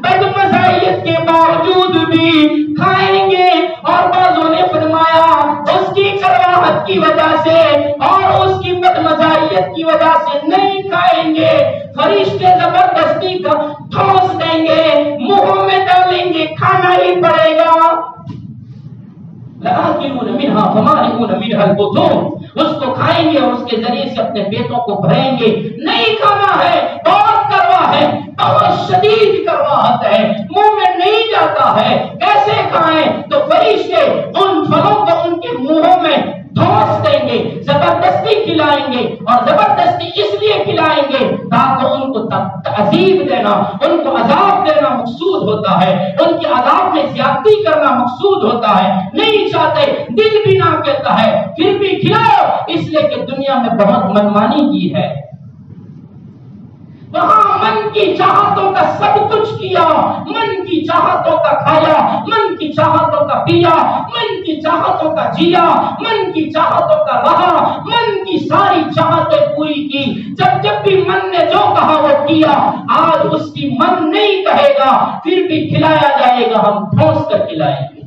A: بدمزاحیت کے باوجود بھی کھائیں گے. اور بعضوں نے فرمایا اس کی کرواہٹ کی وجہ سے اور اس کی بدمزاحیت کی وجہ سے نہیں کھائیں گے، فرشتے زبردستی کا ٹھوس دیں گے، منہوں میں ڈالیں گے، کھانا ہی پڑے گا. لآكلون منها فمالئون منها البطون، اس کو کھائیں گے اور اس کے ذریعے سے اپنے پیٹوں کو بھریں گے. نہیں کھانا ہے، بہت کروا ہے، بہت شدید کرواہٹ ہے، منہ میں نہیں جاتا ہے، کیسے کھائیں؟ تو فرشتے ان پھلوں کو ان کے منہوں میں ٹھوس دیں گے، زبردستی کھلائیں گے. اور زبردستی اس لیے کھلائیں گے تاکہ ان کو تعذیب دینا، ان کو عذاب دینا مقصود ہوتا ہے، ان کے عذاب میں زیادتی کرنا مقصود ہوتا ہے. نہیں چاہتے، دل بھی نہ کہتا ہے، پھر بھی کھلاؤ، اس لیے کہ دنیا میں بہت منمانی کی ہے. وہاں من کی چاہتوں کا سب کچھ کیا، من کی چاہتوں کا کھایا، من کی چاہتوں کا پیا، من کی چاہتوں کا جیا، من کی چاہتوں کا رہا، من کی ساری چاہتیں پوری کی. جب بھی من نے جو کہا وہ کیا. آج اس کی من نہیں کہے گا، پھر بھی کھلایا جائے گا، ہم ٹھوس کر کھلائیں گے.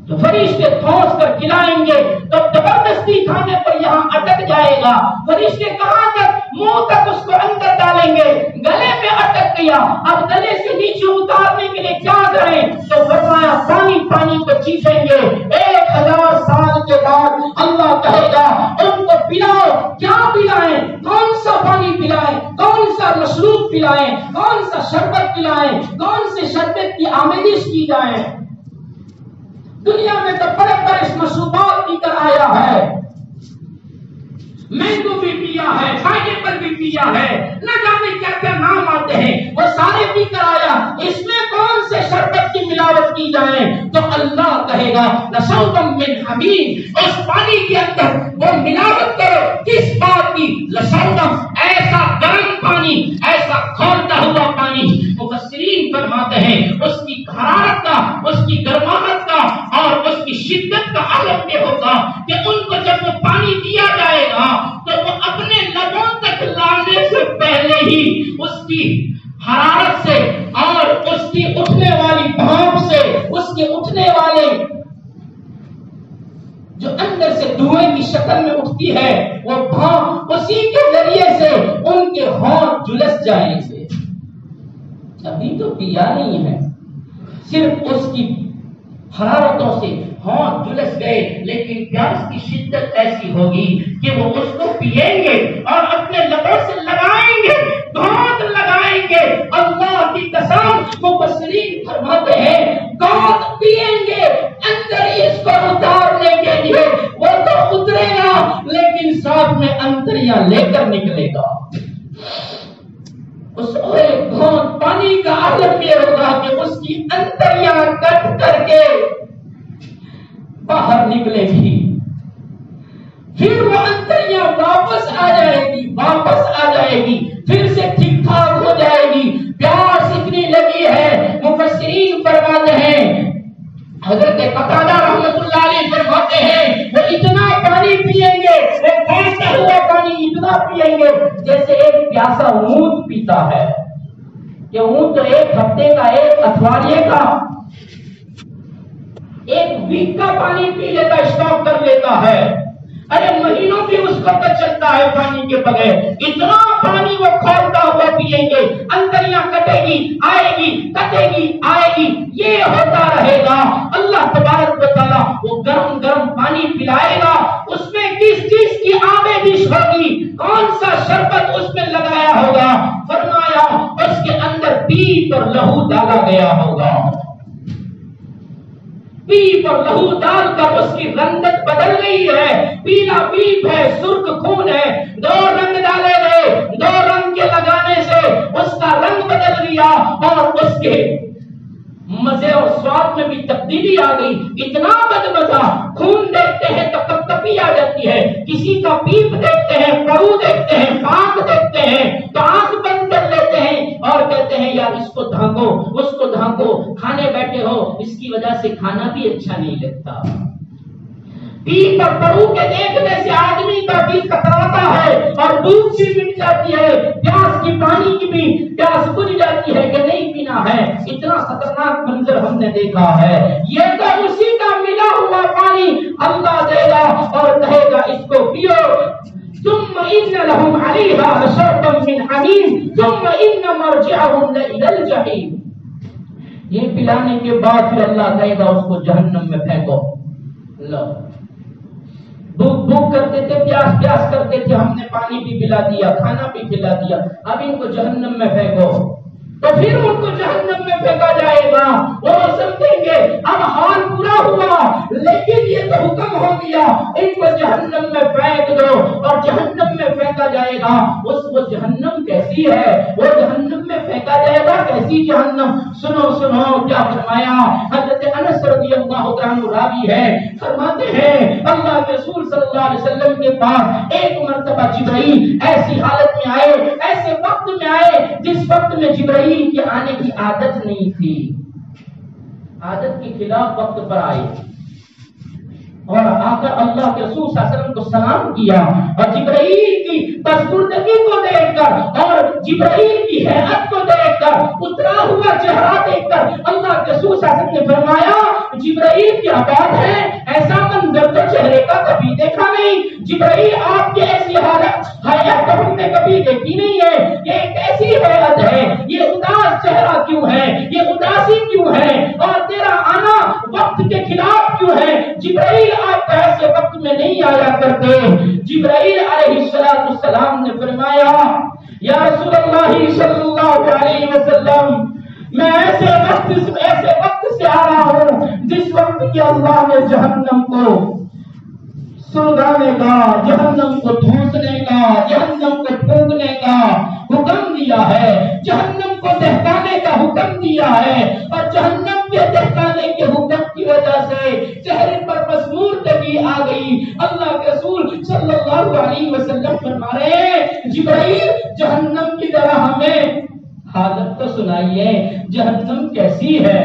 A: تو فرشتے ٹھوس کر کھلائیں گے تو زبردستی کھانے پر یہاں اٹک جائے گا. فرشتے کہاں تک؟ منہ تک اس کو اندر ڈالیں گے، گلے میں اٹک گیا، اب گلے سے نیچے اتارنے کے لیے کیا کریں؟ تو فرمایا پانی کو چیخیں گے. 1000 سال کے بعد اللہ کہے گا ان کو پلاؤ. کیا پلائیں؟ کون سا پانی پلائیں؟ کون سا مشروب پلائیں؟ کون سا شربت پلائیں؟ کون سے شربت کی آمیزش کی جائے؟ دنیا میں تو بڑے بڑے مشروبات پی کر آیا ہے، مینگو بھی پیا ہے، پائنیپل بھی پیا ہے، نہ جانے کیا کیا نام آتے ہیں، وہ سارے پی کر آیا. اس میں کون سے شربت کی ملاوٹ کی جائے؟ تو اللہ کہے گا لشوبا من حمیم، اس پانی کے اندر وہ ملاوٹ کرو. کس بات کی؟ لشوبا، ایسا گرم پانی، ایسا کھولتا ہوا پانی. مفسرین فرماتے ہیں اس کی حرارت کا، اس کی گرماہٹ کا اور اس کی شدت کا عالم یہ ہوگا کہ ان کو جب وہ پانی دیا جائے گا تو وہ اپنے لبوں تک لانے سے پہلے ہی اس کی حرارت سے اور اس کی اٹھنے والی بھاپ سے، اس کے اٹھنے والے جو اندر سے دھوئیں کی شکل میں اٹھتی ہے وہ بھاپ، اسی کے ذریعے سے ان کے ہونٹ جلس جائیں گے. ابھی تو پیا نہیں ہے، صرف اس کی حرارتوں سے ہونٹ جلس گئے، لیکن پیاس کی شدت ایسی ہوگی کہ وہ اس کو پیئیں گے اور اپنے لبوں سے لگائیں گے، گھونٹ لگائیں گے. اللہ کی قسم مفسرین فرماتے ہیں گھونٹ پیئیں گے اندر اس کو اتارنے کے لیے. وہ تو اترے گا لیکن ساتھ میں انتریاں لے کر نکلے گا. اس ایک گھونٹ پانی کا عالم یہ ہوگا کہ اس کی انتریاں کٹ کر کے باہر نکلے گی، پھر وہ انتریاں واپس آ جائے گی، پھر سے ٹھیک ٹھاک ہو جائے گی. پیاس اتنی لگی ہے، مفسرین فرماتے ہیں، حضرت قتادہ رحمۃ اللہ علیہ فرماتے ہیں وہ اتنا پانی پیئیں گے، وہ کھولتا ہوا پانی اتنا پیئیں گے جیسے ایک پیاسا اونٹ پیتا ہے. کہ اونٹ تو ایک ہفتے کا، ایک اتھواڑیے کا، ایک ویک کا پانی پی لیتا، اسٹاک کر لیتا ہے. ارے مہینوں بھی اس کو چلتا ہے پانی کے بغیر. اتنا پانی وہ کھولتا ہوا پیئیں گے، انتریاں کٹے گی آئے گی، کٹے گی آئے گی، یہ ہوتا رہے گا. اللہ تبارک و تعالیٰ وہ گرم گرم پانی پلائے گا. اس میں کس چیز کی آمیزش ہوگی، کون سا شربت اس میں لگایا ہوگا؟ فرمایا اس کے اندر پیپ اور لہو ڈالا گیا ہوگا. پیپ اور لہو ڈال کر اس کی رنگت بدل گئی ہے. پیلا پیپ ہے، سرخ خون ہے، 2 رنگ ڈالے گئے، 2 رنگ کے لگانے سے اس کا رنگ بدل گیا اور اس کے مزے اور سواد میں بھی تبدیلی آ گئی، اتنا بدمزہ، خون دیکھتے ہیں تو کپکپی آ جاتی ہے، کسی کا پیپ دیکھتے ہیں، پرو دیکھتے ہیں، پاک دیکھتے ہیں تو آنکھ بند کر لیتے ہیں اور کہتے ہیں یار اس کو دھانکو اس کو دھانکو، کھانے بیٹھے ہو اس کی وجہ سے کھانا بھی اچھا نہیں لگتا۔ پیپ اور پرو کے دیکھنے سے آدمی کا دل کتراتا ہے اور بھوک بھی مٹ جاتی ہے، پیاس کی پانی کی بھی پیاس بجھ جاتی ہے کہ نہیں پینا ہے، اتنا خطرناک منظر ہم نے دیکھا ہے۔ یہ تو اسی کا ملا ہوا پانی اللہ دے گا اور کہے گا اس کو پیو، ثم ان لهم عليها شربا من حميم ثم ان مرجعهم الى الجحيم۔ یہ پلانے کے بعد پھر اللہ کہے گا اس کو جہنم میں پھینکو۔ لو بھوک کرتے تھے، پیاس کرتے تھے، ہم نے پانی بھی پلا دیا، کھانا بھی پلا دیا، اب ان کو جہنم میں پھینکو، تو پھر ان کو جہنم میں پھینکا جائے گا۔ وہ سمجھیں گے اب حال پورا ہوا لیکن یہ تو حکم ہو گیا، ان کو جہنم میں پھینک دو، اور جہنم میں پھینکا جائے گا۔ وہ جہنم کیسی ہے، وہ جہنم میں پھینکا جائے گا کیسی جہنم؟ سنو کیا فرمایا حضرت انس رضی اللہ عنہ راوی ہے، فرماتے ہیں اللہ کے رسول صلی اللہ علیہ وسلم کے پاس ایک مرتبہ جبرائیل ایسی حالت میں آئے، ایسے وقت میں آئے جس وقت میں جبرائیل کے آنے کی عادت نہیں تھی، عادت کے خلاف وقت پر آئے اور آ کر اللہ کے رسول صلی اللہ علیہ وسلم کو سلام کیا، اور جبرائیل کی بزرگی کو دیکھ کر اور جبرائیل کی ہیئت کو دیکھ کر، اترا ہوا چہرہ دیکھ کر اللہ کے رسول صلی اللہ علیہ وسلم نے فرمایا جبرائیل کیا بات ہے، ایسا منظر تو چہرے کا کبھی دیکھا نہیں، جبرائیل آپ کی ایسی حالت تو ہم نے کبھی دیکھی نہیں ہے، یہ کیسی حیرت ہے، یہ اداس چہرہ کیوں ہے، یہ اداسی کیوں ہے، اور تیرا آنا وقت کے خلاف کیوں ہے؟ جبرائیل آپ ایسے وقت میں نہیں آیا کرتے۔ جبرائیل علیہ السلام نے فرمایا یا رسول اللہ صلی اللہ علیہ وسلم میں ایسے وقت سے آ رہا ہوں جس وقت کہ اللہ نے جہنم کو سلگانے کا، جہنم کو دھونسنے کا، جہنم کو پھونکنے کا حکم دیا ہے، جہنم کو دہکانے کا حکم دیا ہے، اور جہنم کے دہکانے کے حکم کی وجہ سے چہرے پر مسموردگی آ گئی۔ اللہ کے رسول صلی اللہ علیہ وسلم فرما رہے ہیں جبرائیل جہنم کی طرح ہمیں حالت تو سنائیے، جہنم کیسی ہے؟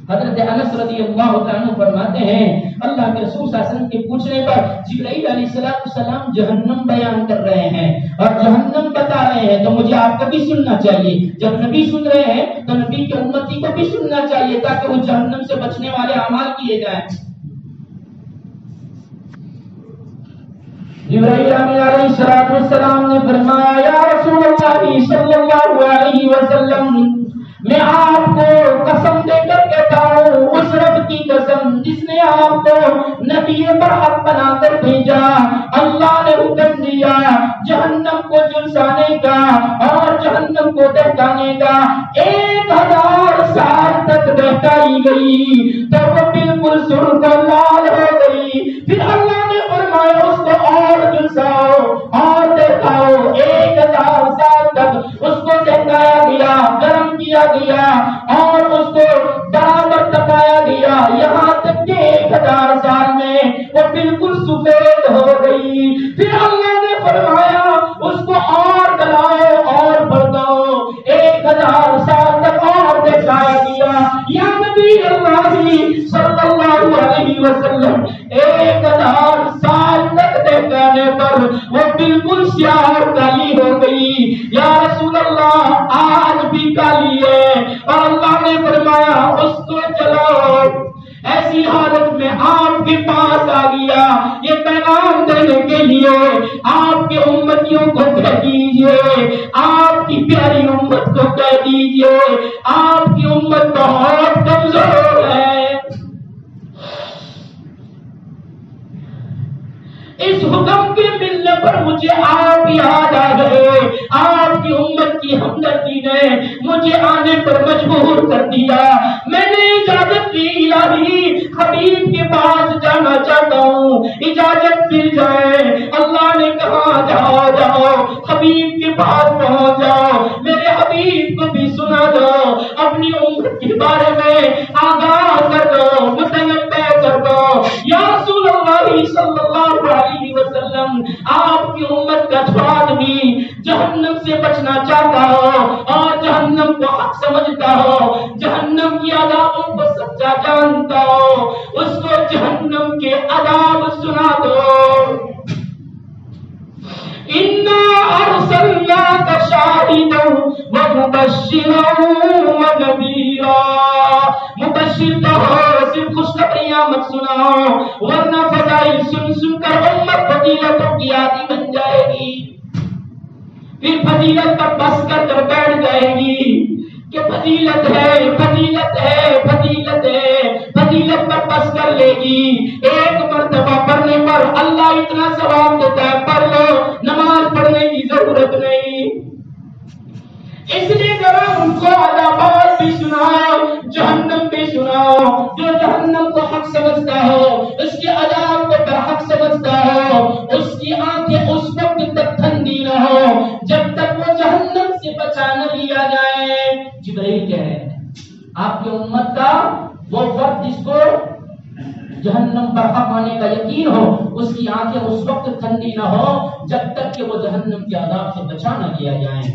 A: حضرت انس رضی اللہ عنہ فرماتے ہیں اللہ کے رسول صلی اللہ علیہ وسلم کے پوچھنے پر جبرائیل علیہ السلام جہنم بیان کر رہے ہیں اور جہنم بتا رہے ہیں، تو مجھے آپ کو بھی سننا چاہیے، جب نبی سن رہے ہیں تو نبی کے امتی کو بھی سننا چاہیے تاکہ وہ جہنم سے بچنے والے اعمال کیے جائیں۔ جبرائیل علیہ السلام نے فرمایا یا رسول اللہ صلی اللہ علیہ وسلم میں آپ کو قسم دے کر کہتا ہوں، اس رب کی قسم جس نے آپ کو نبی برحق بنا کر بھیجا، اللہ نے حکم دیا جہنم کو جلسانے کا اور جہنم کو دہکانے کا، 1000 سال تک دہکائی گئی تو وہ بالکل سرخ لال ہو گئی، پھر اللہ نے فرمایا اس کو اور جلساؤ اور دہکاؤ، 1000 سال تک اس کو دہکایا گیا، گرم کیا گیا اور اس کو برابر تپایا گیا، یہاں تک کہ 1000 سال میں وہ بالکل سفید ہو گئی، پھر اللہ نے فرمایا اس کو اور گلاؤ اور بھڑکاؤ، 1000 سال تک اور دکھایا گیا۔ یا نبی اللہ صلی اللہ علیہ وسلم 1000 سال تک دکھانے پر وہ بالکل سیاہ اور کالی ہو گئی، یا رسول اللہ آج بھی کالی ہے، اور اللہ نے فرمایا اس کو جلاؤ۔ ایسی حالت میں آپ کے پاس آ گیا یہ پیغام دینے کے لیے، آپ کے امتیوں کو کہہ دیجئے، آپ کی پیاری امت کو کہہ دیجئے آپ کی امت بہت کمزور ہے، اس حکم کے ملنے پر مجھے آپ یاد آ گئے، آپ کی امت کی ہمدردی نے مجھے آنے پر مجبور کر دیا، میں نے اجازت لی الہی حبیب کے پاس جانا چاہتا ہوں، اجازت مل جائے۔ اللہ نے کہا جاؤ جاؤ حبیب کے پاس پہنچ جاؤ، میرے حبیب کو بھی سنا دو، اپنی امت جنت کے بارے میں آگاہ کر دو، متنبع کر دو۔ یا رسول اللہ صلی اللہ علیہ وسلم، آپ کی امت کا جو آدمی جہنم سے بچنا چاہتا ہو اور جہنم کو حق سمجھتا ہو، جہنم کی عذابوں کو سچا جانتا ہو، اس کو جہنم کے عذاب سنا دو۔ اِنَّا أَرْسَلْنَاكَ شَاهِدًا وَمُبَشِّرًا وَنَذِيرًا، مبشر تو ہو، صرف خوشخبریاں مت سناؤ، ورنہ فضائل سن سن کر امت فضیلتوں کی عادی بن جائے گی، پھر فضیلت پر بس کر بیٹھ جائے گی کہ فضیلت ہے، فضیلت ہے، فضیلت ہے، فضیلت پر بس کر لے گی۔ ایک مرتبہ پڑھنے پر اللہ اتنا ثواب دیتا ہے، پڑھ لو، نماز پڑھنے کی ضرورت نہیں۔ اس لیے ذرا ان کو عذابات بھی سناؤ، جہنم بھی سناؤ۔ جو جہنم کو حق سمجھتا ہو، اس کے عذاب کو برحق سمجھتا ہو، اس کی آنکھیں اس وقت تک ٹھنڈی نہ ہو جب تک وہ جہنم سے بچا نہ لیا جائے۔ جبرائیل کہہ رہے ہیں آپ کی امت کا وہ فرد جس کو جہنم برحق آنے کا یقین ہو، اس کی آنکھیں اس وقت ٹھنڈی نہ ہو جب تک کہ وہ جہنم کے عذاب سے بچا نہ لیا جائے۔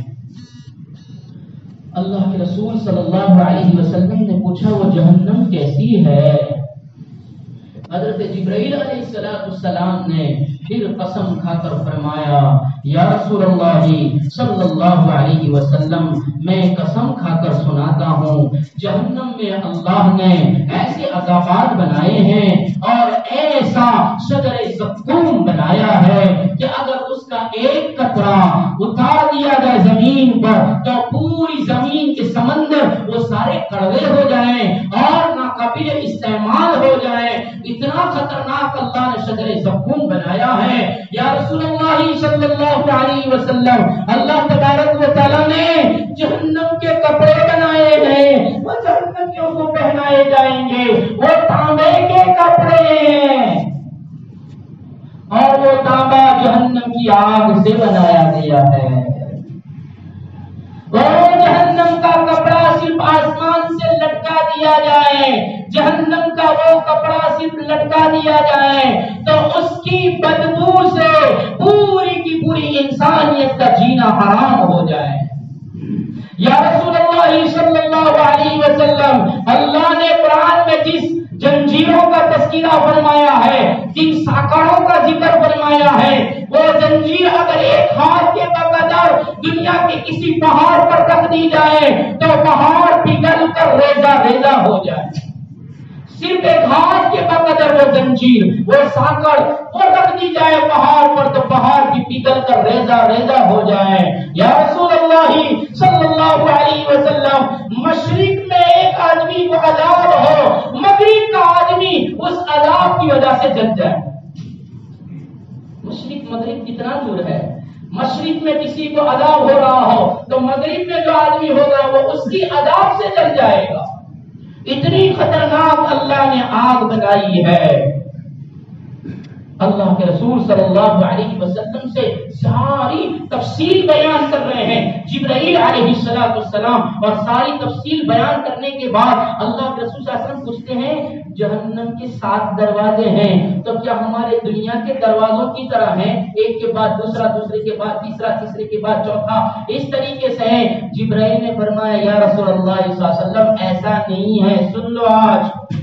A: اللہ کے رسول صلی اللہ علیہ وسلم نے پوچھا وہ جہنم کیسی ہے؟ حضرت جبرائیل علیہ السلام نے پھر قسم کھا کر فرمایا یا رسول اللہ صلی اللہ علیہ وسلم، میں قسم کھا کر سناتا ہوں، جہنم میں اللہ نے ایسے عذابات بنائے ہیں اور ایسا شجر زقوم بنایا ہے کہ اگر اس کا ایک قطرہ اتار دیا جائے زمین پر تو پوری زمین کے سمندر وہ سارے کڑوے ہو جائیں اور ناقابل استعمال ہو جائیں۔ اتنا خطرناک اللہ نے شجر زقوم بنایا ہے۔ یا رسول اللہ صلی اللہ علیہ وسلم، اللہ تبارک و تعالیٰ نے جہنم کے کپڑے بنائے ہیں، وہ جہنمیوں کو پہنائے جائیں گے، وہ تانبے کے کپڑے ہیں اور وہ تانبا جہنم کی آگ سے بنایا گیا ہے۔ وہ جہنم کا کپڑا صرف آسمان سے لٹکا دیا جائے، جہنم کا وہ کپڑا صرف لٹکا دیا جائے تو اس کی بدبو سے پوری کی پوری انسانیت کا جینا حرام ہو جائے۔ یا رسول اللہ صلی اللہ علیہ وسلم، اللہ نے قرآن میں جس زنجیروں کا تذکرہ فرمایا ہے، جن ساکڑوں کا ذکر فرمایا ہے، وہ زنجیر اگر ایک ہاتھ کے بقدر دنیا کے کسی پہاڑ پر رکھ دی جائے تو پہاڑ پگھل کر ریزہ ریزہ ہو جائے۔ صرف ایک ہاتھ کے بقدر وہ زنجیر، وہ ساکڑ وہ رکھ دی جائے پہاڑ پر تو پہاڑ بھی پگھل کر ریزہ ریزہ ہو جائے۔ یا رسول اللہ صلی اللہ علیہ وسلم، مشرق میں ایک آدمی کو عذاب ہو، مغرب کا آدمی اس عذاب کی وجہ سے جل جائے۔ مشرق مغرب کتنا دور ہے؟ مشرق میں کسی کو عذاب ہو رہا ہو تو مغرب میں جو آدمی ہوگا وہ اس کی عذاب سے جل جائے گا۔ اتنی خطرناک اللہ نے آگ بنائی ہے۔ اللہ کے رسول صلی اللہ علیہ وسلم سے ساری تفصیل بیان کر رہے ہیں جبرائیل علیہ السلام، اور ساری تفصیل بیان کرنے کے بعد اللہ کے رسول صلی اللہ علیہ وسلم پوچھتے ہیں جہنم کے 7 دروازے ہیں تو کیا ہمارے دنیا کے دروازوں کی طرح ہیں، ایک کے بعد دوسرا، دوسرے کے بعد تیسرا، تیسرے کے بعد چوتھا، اس طریقے سے ہے؟ جبرائیل نے فرمایا یا رسول اللہ صلی اللہ علیہ وسلم ایسا نہیں ہے، سن لو آج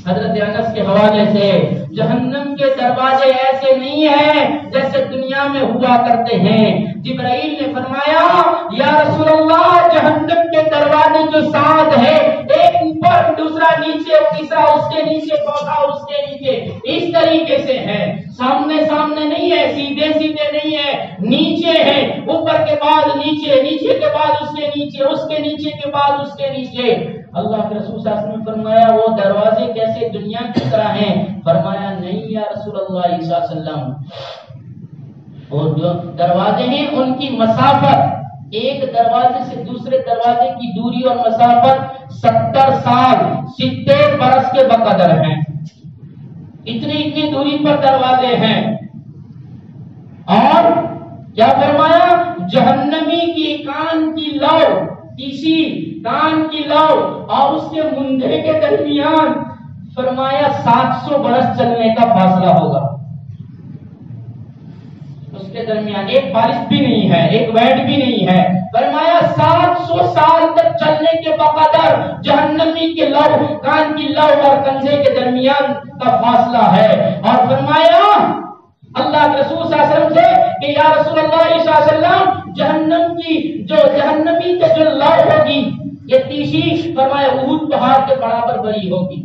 A: حضرت انس کے حوالے سے، جہنم کے دروازے ایسے نہیں ہیں جیسے دنیا میں ہوا کرتے ہیں۔ جبرائیل نے فرمایا یا رسول اللہ جہنم کے دروازے جو 7 ہے، ایک اوپر، دوسرا نیچے، تیسرا اس کے نیچے، چوتھا اس کے نیچے، اس طریقے سے ہے، سامنے سامنے نہیں ہے، سیدھے سیدھے نہیں ہے، نیچے ہے، اوپر کے بعد نیچے، نیچے کے بعد اس کے نیچے، اس کے نیچے کے بعد اس کے نیچے۔ اللہ کے رسول صلی اللہ علیہ وسلم نے فرمایا وہ دروازے کیسے دنیا کی طرح ہیں؟ فرمایا نہیں یا رسول اللہ صلی اللہ علیہ وسلم، اور جو دروازے ہیں ان کی مسافت ایک دروازے سے دوسرے دروازے کی دوری اور مسافت 70 سال 70 برس کے بقدر ہیں، اتنی دوری پر دروازے ہیں۔ اور کیا فرمایا جہنمی کی کان کی لو، کسی کان کی لو اور اس کے مندے کے درمیان فرمایا 700 برس چلنے کا فاصلہ ہوگا. اس کے درمیان ایک بارش بھی نہیں ہے، ایک وینٹ بھی نہیں ہے. فرمایا 700 سال تک چلنے کے بقدر جہنمی کے لو، کان کی لو اور کنزے کے درمیان کا فاصلہ ہے. اور فرمایا اللہ کے رسول صلی اللہ علیہ وسلم سے کہ یا رسول اللہ صلی اللہ علیہ وسلم جہنمی کے جو لو ہوگی یہ تیشی، فرمایا احد پہاڑ کے برابر بڑی ہوگی.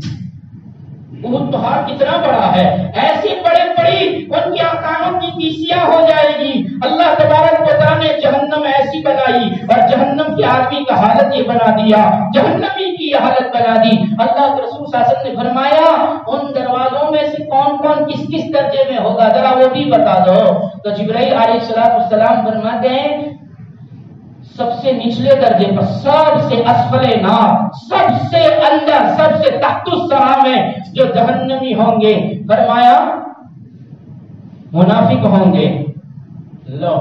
A: احد پہاڑ کتنا بڑا ہے، ایسی بڑے بڑی ان کی آکانوں کی تیسیاں ہو جائے گی. اللہ تبارک و تعالی نے جہنم ایسی بنائی اور جہنم کے آدمی کا حالت یہ بنا دیا، جہنمی کی یہ حالت بنا دی. اللہ کے رسول صلی اللہ علیہ وسلم نے فرمایا ان دروازوں میں سے کون کون کس کس درجے میں ہوگا ذرا وہ بھی بتا دو. تو جبرائیل علیہ السلام فرماتے ہیں سب سے نچلے درجے پر، سب سے اسفل نار، سب سے اندر، سب سے تحت الثرى میں جو جہنمی ہوں گے، فرمایا منافق ہوں گے. لو،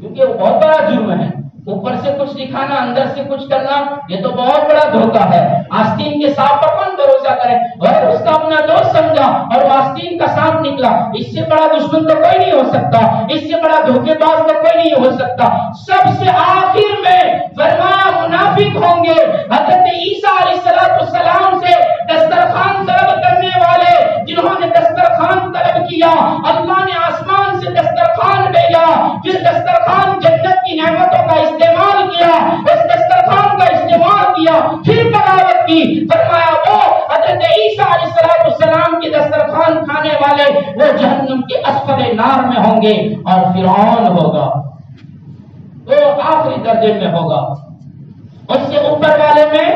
A: کیونکہ وہ بہت بڑا جرم ہے، اوپر سے کچھ دکھانا اندر سے کچھ کرنا، یہ تو بہت بڑا دھوکہ ہے. آستین کے سانپ پر کون بھروسہ کرے؟ اور اس کا اپنا دوست سمجھا اور وہ آستین کا سانپ نکلا. اس سے بڑا دشمن تو کوئی نہیں ہو سکتا، اس سے بڑا دھوکے باز تو کوئی نہیں ہو سکتا. سب سے آخر میں فرمایا منافق ہوں گے حضرت عیسیٰ علیہ السلام سے دسترخوان طلب کرنے والے، جنہوں نے دسترخوان طلب کیا. اللہ نے آسمان سے دسترخوان بھیجا، پھر دسترخوان جنت کی نعمتوں کا استعمال کیا، اس دسترخوان کا استعمال کیا، پھر بغاوت کی. فرمایا وہ حضرت عیسیٰ علیہ السلام کی دسترخوان کھانے والے وہ جہنم کے اسفل نار میں ہوں گے. اور فرعون ہوگا وہ آخری درجے میں ہوگا. اس سے اوپر والے میں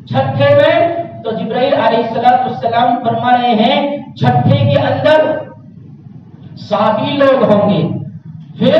A: چھٹے میں تو جبرائیل علیہ السلام فرما رہے ہیں چھٹے کے اندر صحابی لوگ ہوں گے. پھر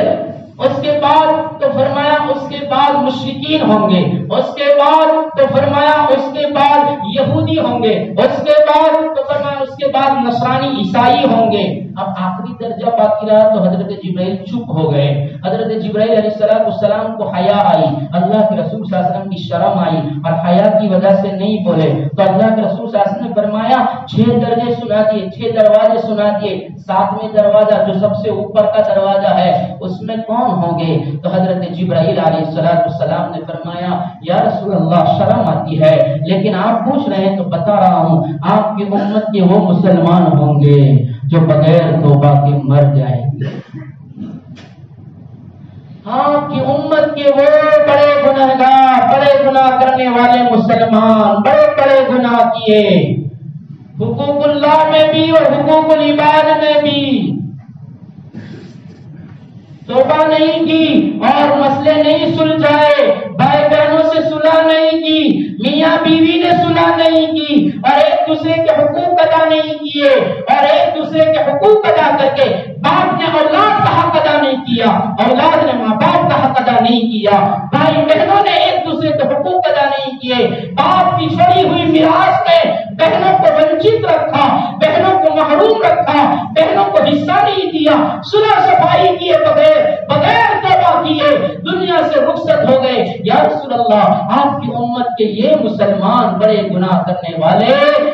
A: اس کے بعد تو فرمایا اس کے بعد مشرکین ہوں گے. اس کے بعد تو فرمایا اس کے بعد یہودی ہوں گے. اس کے بعد تو فرمایا اس کے بعد نصرانی عیسائی ہوں گے. اب آخری درجہ باقی رہا تو حضرت جبرائیل چپ ہو گئے. حضرت جبرائیل علیہ السلام کو حیا آئی، اللہ کے رسول صلی اللہ علیہ وسلم کی شرم آئی اور حیا کی وجہ سے نہیں بولے. تو اللہ کے رسول صلی اللہ علیہ وسلم نے فرمایا 6 درجے سنا دیے، 6 دروازے سنا دیے. 7واں دروازہ جو سب سے اوپر کا دروازہ ہے اس میں کون ہوں گے؟ تو حضرت جبرائیل علیہ السلام نے فرمایا یا رسول اللہ شرم آتی ہے لیکن آپ پوچھ رہے ہیں تو بتا رہا ہوں، آپ کی امت کے وہ مسلمان ہوں گے جو بغیر توبہ کے مر جائیں گے. آپ کی امت کے وہ بڑے گنہگار، بڑے گناہ کرنے والے مسلمان، بڑے بڑے گناہ کیے، حقوق اللہ میں بھی اور حقوق العباد میں بھی توبہ نہیں کی اور مسئلے نہیں سلجھائے، بھائی بہنوں سے صلح نہیں کی، میاں بیوی نے صلح نہیں کی اور ایک دوسرے کے حقوق ادا نہیں کیے، اور ایک دوسرے کے حقوق ادا کر کے باپ نے اولاد کا حق ادا نہیں کیا، اولاد نے ماں باپ کا حق ادا نہیں کیا، بھائی بہنوں نے ایک دوسرے کے حقوق ادا نہیں کیے، باپ کی چھوڑی ہوئی میراث میں بہنوں کو ونچت رکھا، بہنوں کو محروم رکھا، بہنوں کو حصہ نہیں دیا، صلح صفائی کیے بغیر توبہ کیے دنیا سے رخصت ہو گئے. یا رسول اللہ آپ کی امت کے یہ مسلمان بڑے گناہ کرنے والے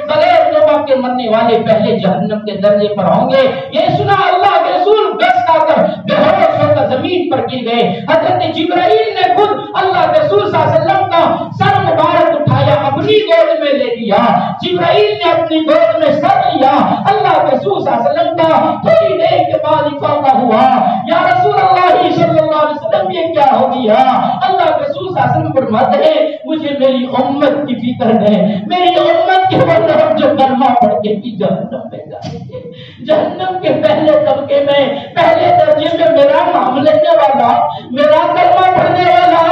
A: بغیر توبہ کے مرنے والے پہلے جہنم کے درجے پر ہوں گے. یہ سنا اللہ کے رسول گس کھا کر بے ہوش ہو کر زمین پر گر گئے. حضرت جبرائیل نے خود اللہ کے رسول صلی اللہ علیہ وسلم کا سر مبارک اٹھایا، اپنی گود میں لے لیا. جبرائیل نے اپنی گود میں سر لیا اللہ کے رسول صلی اللہ علیہ وسلم کا. تھوڑی دیر کے بعد افاقہ ہوا، یا رسول اللہ صلی اللہ علیہ وسلم یہ کیا ہو گیا؟ اللہ کے رسول صلی اللہ علیہ وسلم فرماتے ہیں مجھے میری امت کی فکر ہے، میری امت کے وہ لوگ جو کلمہ پڑھ کے بھی جہنم میں جائیں گے. جہنم کے پہلے طبقے میں، پہلے درجے میں میرا نام لینے والا، میرا کلمہ پڑھنے والا،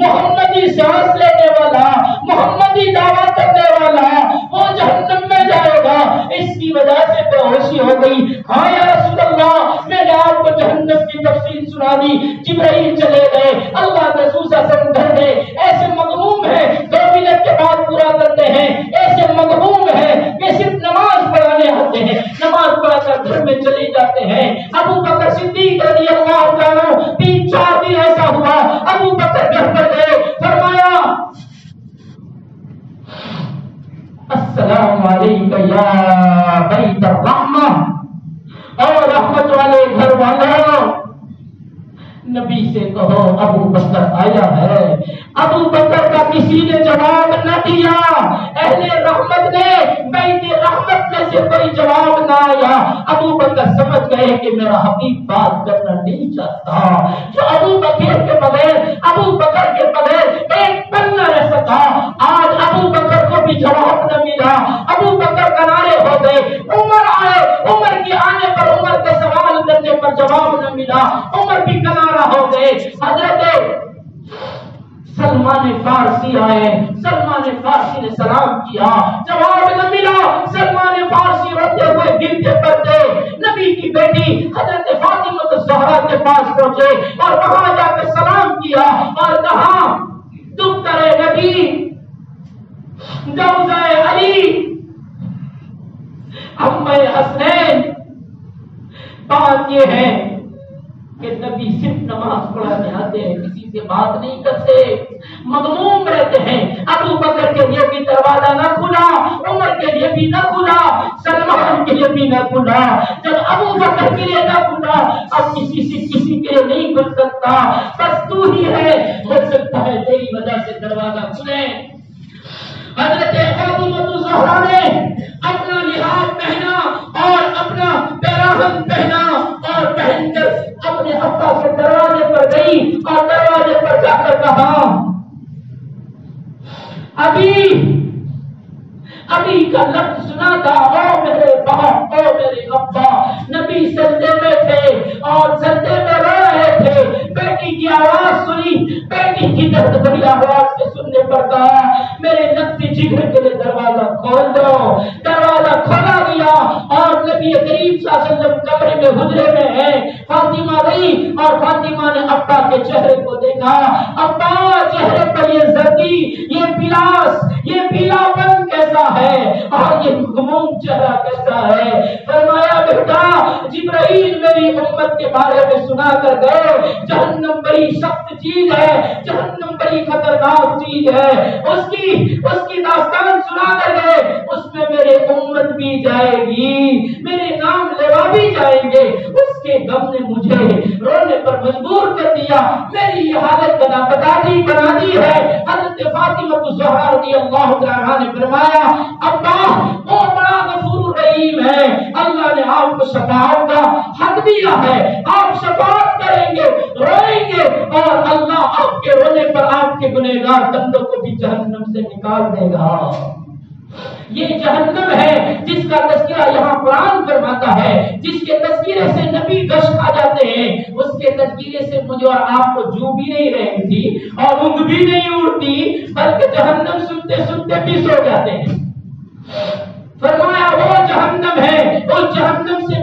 A: محمدی سانس لینے والا، محمدی دعویٰ کرنے والا وہ جہنم میں جائے گا. اس کی وجہ سے بے ہوشی ہو گئی. ہاں یا رسول اللہ میں نے آپ کو جہنم کی تفصیل سنا دی. جبرائیل چلے گئے، اللہ کے رسول صلی اللہ علیہ وسلم گھر گئے. ایسے مغموم ہے 2 منٹ کے بعد پورا کرتے ہیں، ایسے مغموم ہے کہ صرف نماز پڑھانے آتے ہیں، نماز پڑھا کر گھر میں چلے جاتے ہیں. ابو بکر صدیق رضی اللہ عنہ 3-4 دن ایسا ہوا، ابو بکر گھر پر گئے، فرمایا والوں نبی سے کہو ابو بکر آیا ہے. ابو بکر کا کسی نے جواب نہ دیا. اہل رحمت نے بیت رحمت میں سے کوئی جواب نہ آیا. ابو بکر سمجھ گئے کہ میرا حبیب بات کرنا نہیں چاہتا. جو ابو بکر کے بغیر ایک پل نہ رہ سکا. آج ابو بکر کو بھی جواب نہ ملا. ابو بکر کنارے ہو گئے. عمر آئے. عمر کے آنے پر عمر کے سوال کرنے پر جواب نہ ملا. عمر بھی کنارا ہو گئے. حضرت سلمان فارسی آئے. سلمان فارسی نے سلام کیا. جواب نہ ملا. سلمان فارسی روتے ہوئے گرتے پڑتے نبی کی بیٹی حضرت فاطمہ الزہرا کے پاس پہنچے اور وہاں جا کر سلام کیا اور کہا دختر نبی جوزہ علی ام حسنین. بات یہ ہے کہ نبی صرف نماز پڑھانے آتے ہیں, کسی سے بات نہیں کرتے, مغموم رہتے ہیں. ابو بکر کے لیے بھی دروازہ نہ کھلا, عمر کے لیے بھی نہ کھلا, سلمان کے لیے بھی نہ کھلا. جب ابو بکر کے لیے نہ کھلا, اب کسی کے لیے نہیں کھل سکتا. بس تو ہی ہے, ہو سکتا ہے تیری وجہ سے دروازہ کھلے. حضرت فاطمہ الزہرا نے اپنا لحاف پہنا اور اپنا پیراہن پہنا اور پہن کر اپنے ابا کے دروازے پر گئی اور دروازے پر جا کر کہا ابھی کا لفظ سنا تھا, او میرے باپ, او میرے ابا. نبی سجدے میں تھے اور سجدے میں رو رہے تھے. بیٹی کی آواز سنی. بیٹی کی درد بھری آواز سے سننے پر کہا میرے نفسی جگر کے لیے دروازہ کھول دو. دروازہ کھولا گیا اور نبی کریم صلی اللہ علیہ وسلم کمرے میں حجرے میں ہیں. فاطمہ گئی اور فاطمہ نے ابا کے چہرے کو دیکھا. ابا چہرے پر یہ زردی, یہ پلاس, یہ پیلا پن کیسا ہے اور یہ غموم چہرہ کیسا ہے. فرمایا بیٹا جبرائیل میری امت کے بارے میں سنا کر گئے, جہنم بڑی سخت چیز ہے, جہنم بڑی خطرناک چیز ہے. اس کی داستان سنا کر گئے. اس میں میرے امت بھی جائے گی, میرے نام لیوا بھی جائیں گے. اس کے غم نے مجھے رونے پر مجبور کر دیا. میری یہ حالت بنا دی ہے. حضرت فاطمہ الزہرا رضی اللہ عنہا نے فرمایا ابا وہ بڑا غفور رحیم ہے, اللہ نے آپ کو شفاعت کا حق دیا ہے. آپ شفاعت کریں گے, روئیں گے اور اللہ آپ کے رونے پر آپ کے گنہگار بندوں کو بھی جہنم سے نکال دے گا. یہ جہنم ہے جس کا تذکرہ یہاں قرآن فرماتا ہے, جس کے تذکرے سے نبی گش کھا جاتے ہیں. اس کے تذکرے سے مجھے اور آپ کو جو بھی نہیں رہتی اور اونگ بھی نہیں اڑتی, بلکہ جہنم سنتے سنتے بھی سو جاتے ہیں. فرمایا وہ جہنم ہے. اس جہنم سے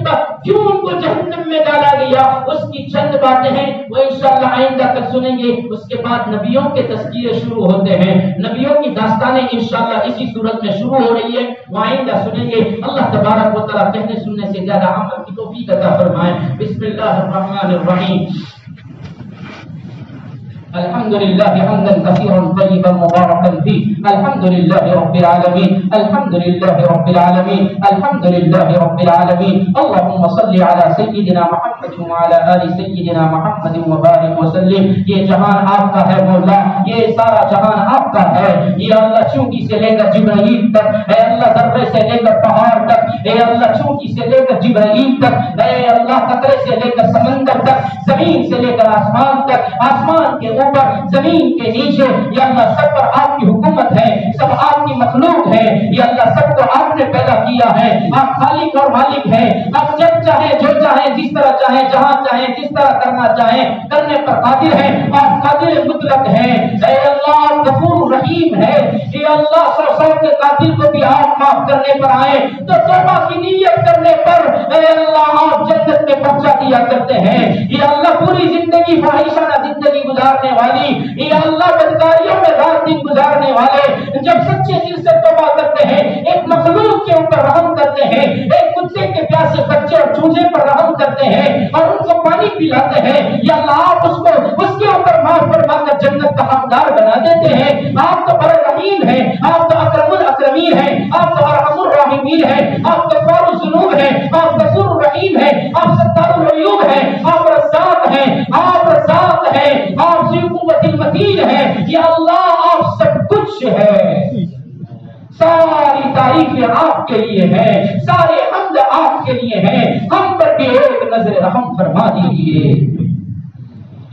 A: کیوں ان کو جہنم میں ڈالا گیا, اس کی چند باتیں ہیں وہ انشاءاللہ آئندہ کل سنیں گے. اس کے بعد نبیوں کے تذکرے شروع ہوتے ہیں. نبیوں کی داستانیں انشاءاللہ اسی صورت میں شروع ہو رہی ہے, وہ آئندہ سنیں گے. اللہ تبارک و تعالیٰ کہنے سننے سے زیادہ عمل کی توفیق عطا فرمائے. بسم اللہ الرحمن الرحیم. الحمد لله حمدا كثيرا طيبا مباركا فيه. الحمد لله رب العالمين. الحمد لله رب العالمين. الحمد لله رب العالمين. اللهم صل على سيدنا محمد وعلى آل سيدنا محمد وبارك وسلم. یہ جہان آپ کا ہے مولا, یہ سارا جہان آپ کا ہے. یہ اللہ چونکی سے لے کر جبرائیل تک, اے اللہ ذرے سے لے کر پہاڑ تک, اے اللہ چونکی سے لے کر جبرائیل تک, اے اللہ قطرے سے لے کر سمندر تک, زمین سے لے کر آسمان تک, آسمان کے اوپر زمین کے نیچے, یا اللہ سب پر آپ کی حکومت ہے, سب آپ کی مخلوق ہے. یا اللہ سب کو آپ نے پیدا کیا ہے. آپ خالق اور مالک ہیں. آپ جب چاہیں جو چاہیں جس طرح چاہیں جہاں چاہیں جس طرح کرنا چاہیں کرنے پر قادر ہیں. آپ قادر مطلق ہیں. اے اللہ آپ غفور رحیم ہے. اے اللہ سو کے قاتل کو بھی آپ معاف کرنے پر آئے تو توبہ کی نیت کرنے پر اے اللہ آپ جنت میں پہنچا دیا کرتے ہیں. یا اللہ پوری زندگی فاحشانہ زندگی گزارنے والی, یا اللہ بدکاریوں میں رات دن گزارنے والے, جب سچے دل سے توبہ کرتے ہیں ایک مخلوق کے اوپر رحم کرتے ہیں, ایک کتے کے پیاسے بچے اور چوزے پر رحم کرتے ہیں اور ان کو پانی پلاتے ہیں. یا اللہ آپ اس کے اوپر معاف فرما کر جنت کا حقدار بنا دیتے ہیں. آپ تو بڑے رحیم ہیں, آپ تو اکرم الاکرمین ہیں, آپ تو ارحم الراحمین ہیں, آپ غفار الذنوب ہیں, آپ غفور الرحیم ہیں, آپ ستار العیوب ہیں. آپ کے لیے ہے، سارے حمد آپ کے لیے ہیں، ہم پر بھی ایک نظر رحم فرما دیجیے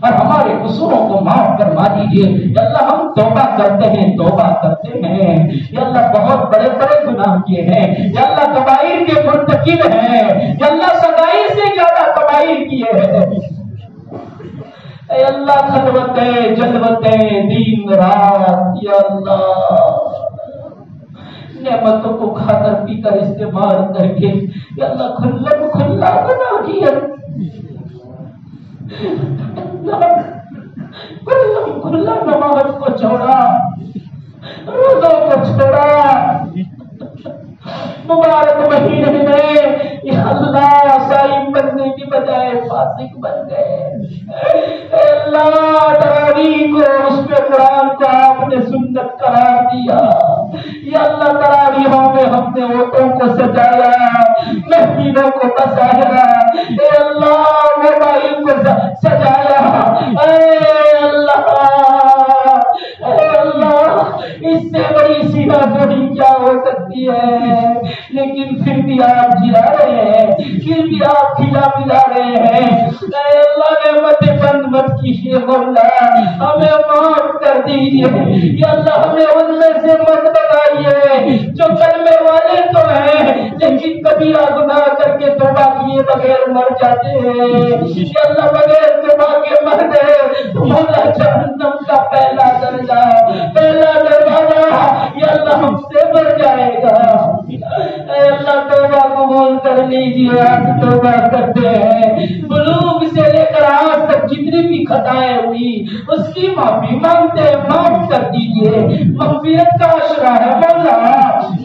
A: اور ہمارے قصوروں کو معاف فرما دیجیے۔ یا اللہ ہم توبہ کرتے ہیں، توبہ کرتے ہیں، یا اللہ بہت بڑے بڑے گناہ کیے ہیں، یا اللہ کبائر کے مرتکب ہیں، یا اللہ صغائر سے زیادہ کبائر کیے ہیں۔ اے اللہ خلوتیں جلوتیں دن رات، یا اللہ نعمتوں کو کھا کر پی کر استعمال کر کے یا اللہ کھلا گناہ کیا، کھلا نماز کو چھوڑا، روزوں کو چھوڑا، مبارک مہینے میں یا اللہ صائم بننے کی بجائے فاسق بن گئے۔ اے اللہ تراویح کو، اس پہ قرآن کو آپ نے سنت قرار دیا، یا اللہ تراویحوں میں ہم نے اونٹوں کو سجایا، مسجدوں کو بسایا، اے اللہ موبائل کو سجایا، اے اللہ اس سے بڑی سیدھا گوڑی کیا ہو سکتی ہے؟ لیکن پھر بھی آپ جلا رہے ہیں، پھر بھی آپ کھلا پلا رہے ہیں۔ اے اللہ نعمتیں بند مت کیجیے مولا، ہمیں معاف کر دیجیے، یا اللہ ہمیں ان میں سے مت بتائیے جو کلمے والے تو ہیں لیکن کبیرہ گناہ کر کے توبہ کیے بغیر مر جاتے ہیں، یا اللہ بغیر توبہ کے مر گئے مولا جہنم کا پہلا درجہ، پہلا دروازہ یا اللہ ہم سے بڑھ جائے گا۔ اے اللہ توبہ قبول کر لیجیے، آپ توبہ کرتے ہیں، بلوغ سے لے کر آج تک جتنی بھی خطائیں ہوئی اس کی معافی مانگتے ہیں، معاف کر دیجیے، مغفرت کا عشرہ ہے مولا،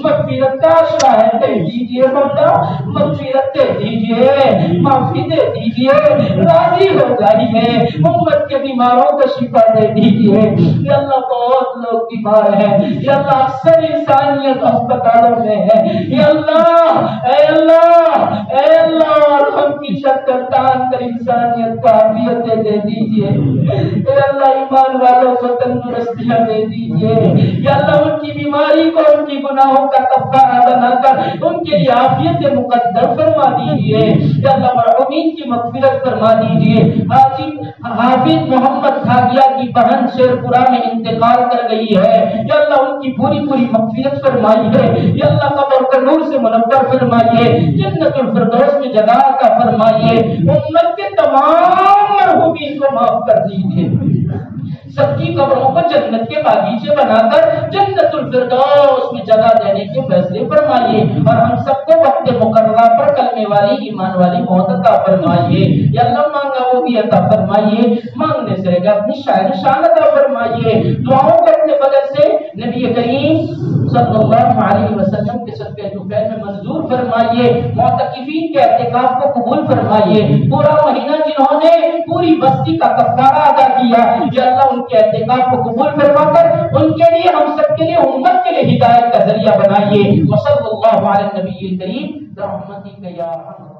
A: مغفرت کا عشرہ ہے، دے دیجیے مولا، مغفرت دے دیجیے، معافی دے دیجیے، راضی ہو جائیے، امت کے بیماروں کو شفا دے دیجیے۔ یا اللہ بہت لوگ بیمار ہیں، یا اللہ اکثر انسانیت اسپتالوں میں ہے، یا اللہ اے اللہ اے اللہ ہم کی شکل تان کر انسانیت کو عافیت دے دیجیے، اے اللہ ایمان والوں کو تندرستیاں دے دیجیے، یا اللہ ان کی بیماری کو ان کی گناہوں کا کفارہ بنا کر ان کے لیے عافیت مقدر فرما دیجیے، یا اللہ مرحومین کی مغفرت فرما دیجیے۔ حافظ محمد کھاگیا کی بہن شیرپورہ میں انتقال کر گئی ہے، یا اللہ ان کی پوری مغفرت فرمائی ہے، یا اللہ قبر کو نور سے منور فرمائیے، جنت الفردوس میں جگہ عطا فرمائیے، امت کے تمام مرحومین کو معاف کر دیجیے، سب کی قبروں کو جنت کے باغیچے بنا کر جنت الفردوس میں جگہ دینے کے فیصلے فرمائیے، اور ہم سب کو وقت مقررہ پر کلمے والی ایمان والی موت عطا فرمائیے، یا اللہ مانگا وہ بھی عطا فرمائیے، مانگنے سے رہے اپنی شان عطا فرمائیے، دعاؤں کو اپنے بدل سے نبی کریم صلی اللہ علیہ وسلم کے صدقے طفیل میں منظور فرمائیے، معتکفین کے اعتکاف کو قبول فرمائیے، پورا مہینہ جنہوں نے پوری بستی کا کفارہ ادا کیا، یا اللہ ان کے اعتکاف کو قبول فرما کر ان کے لیے ہم سب کے لیے امت کے لیے ہدایت کا ذریعہ بنائیے۔ وصلی اللہ علی النبی الکریم برحمتک یا ارحم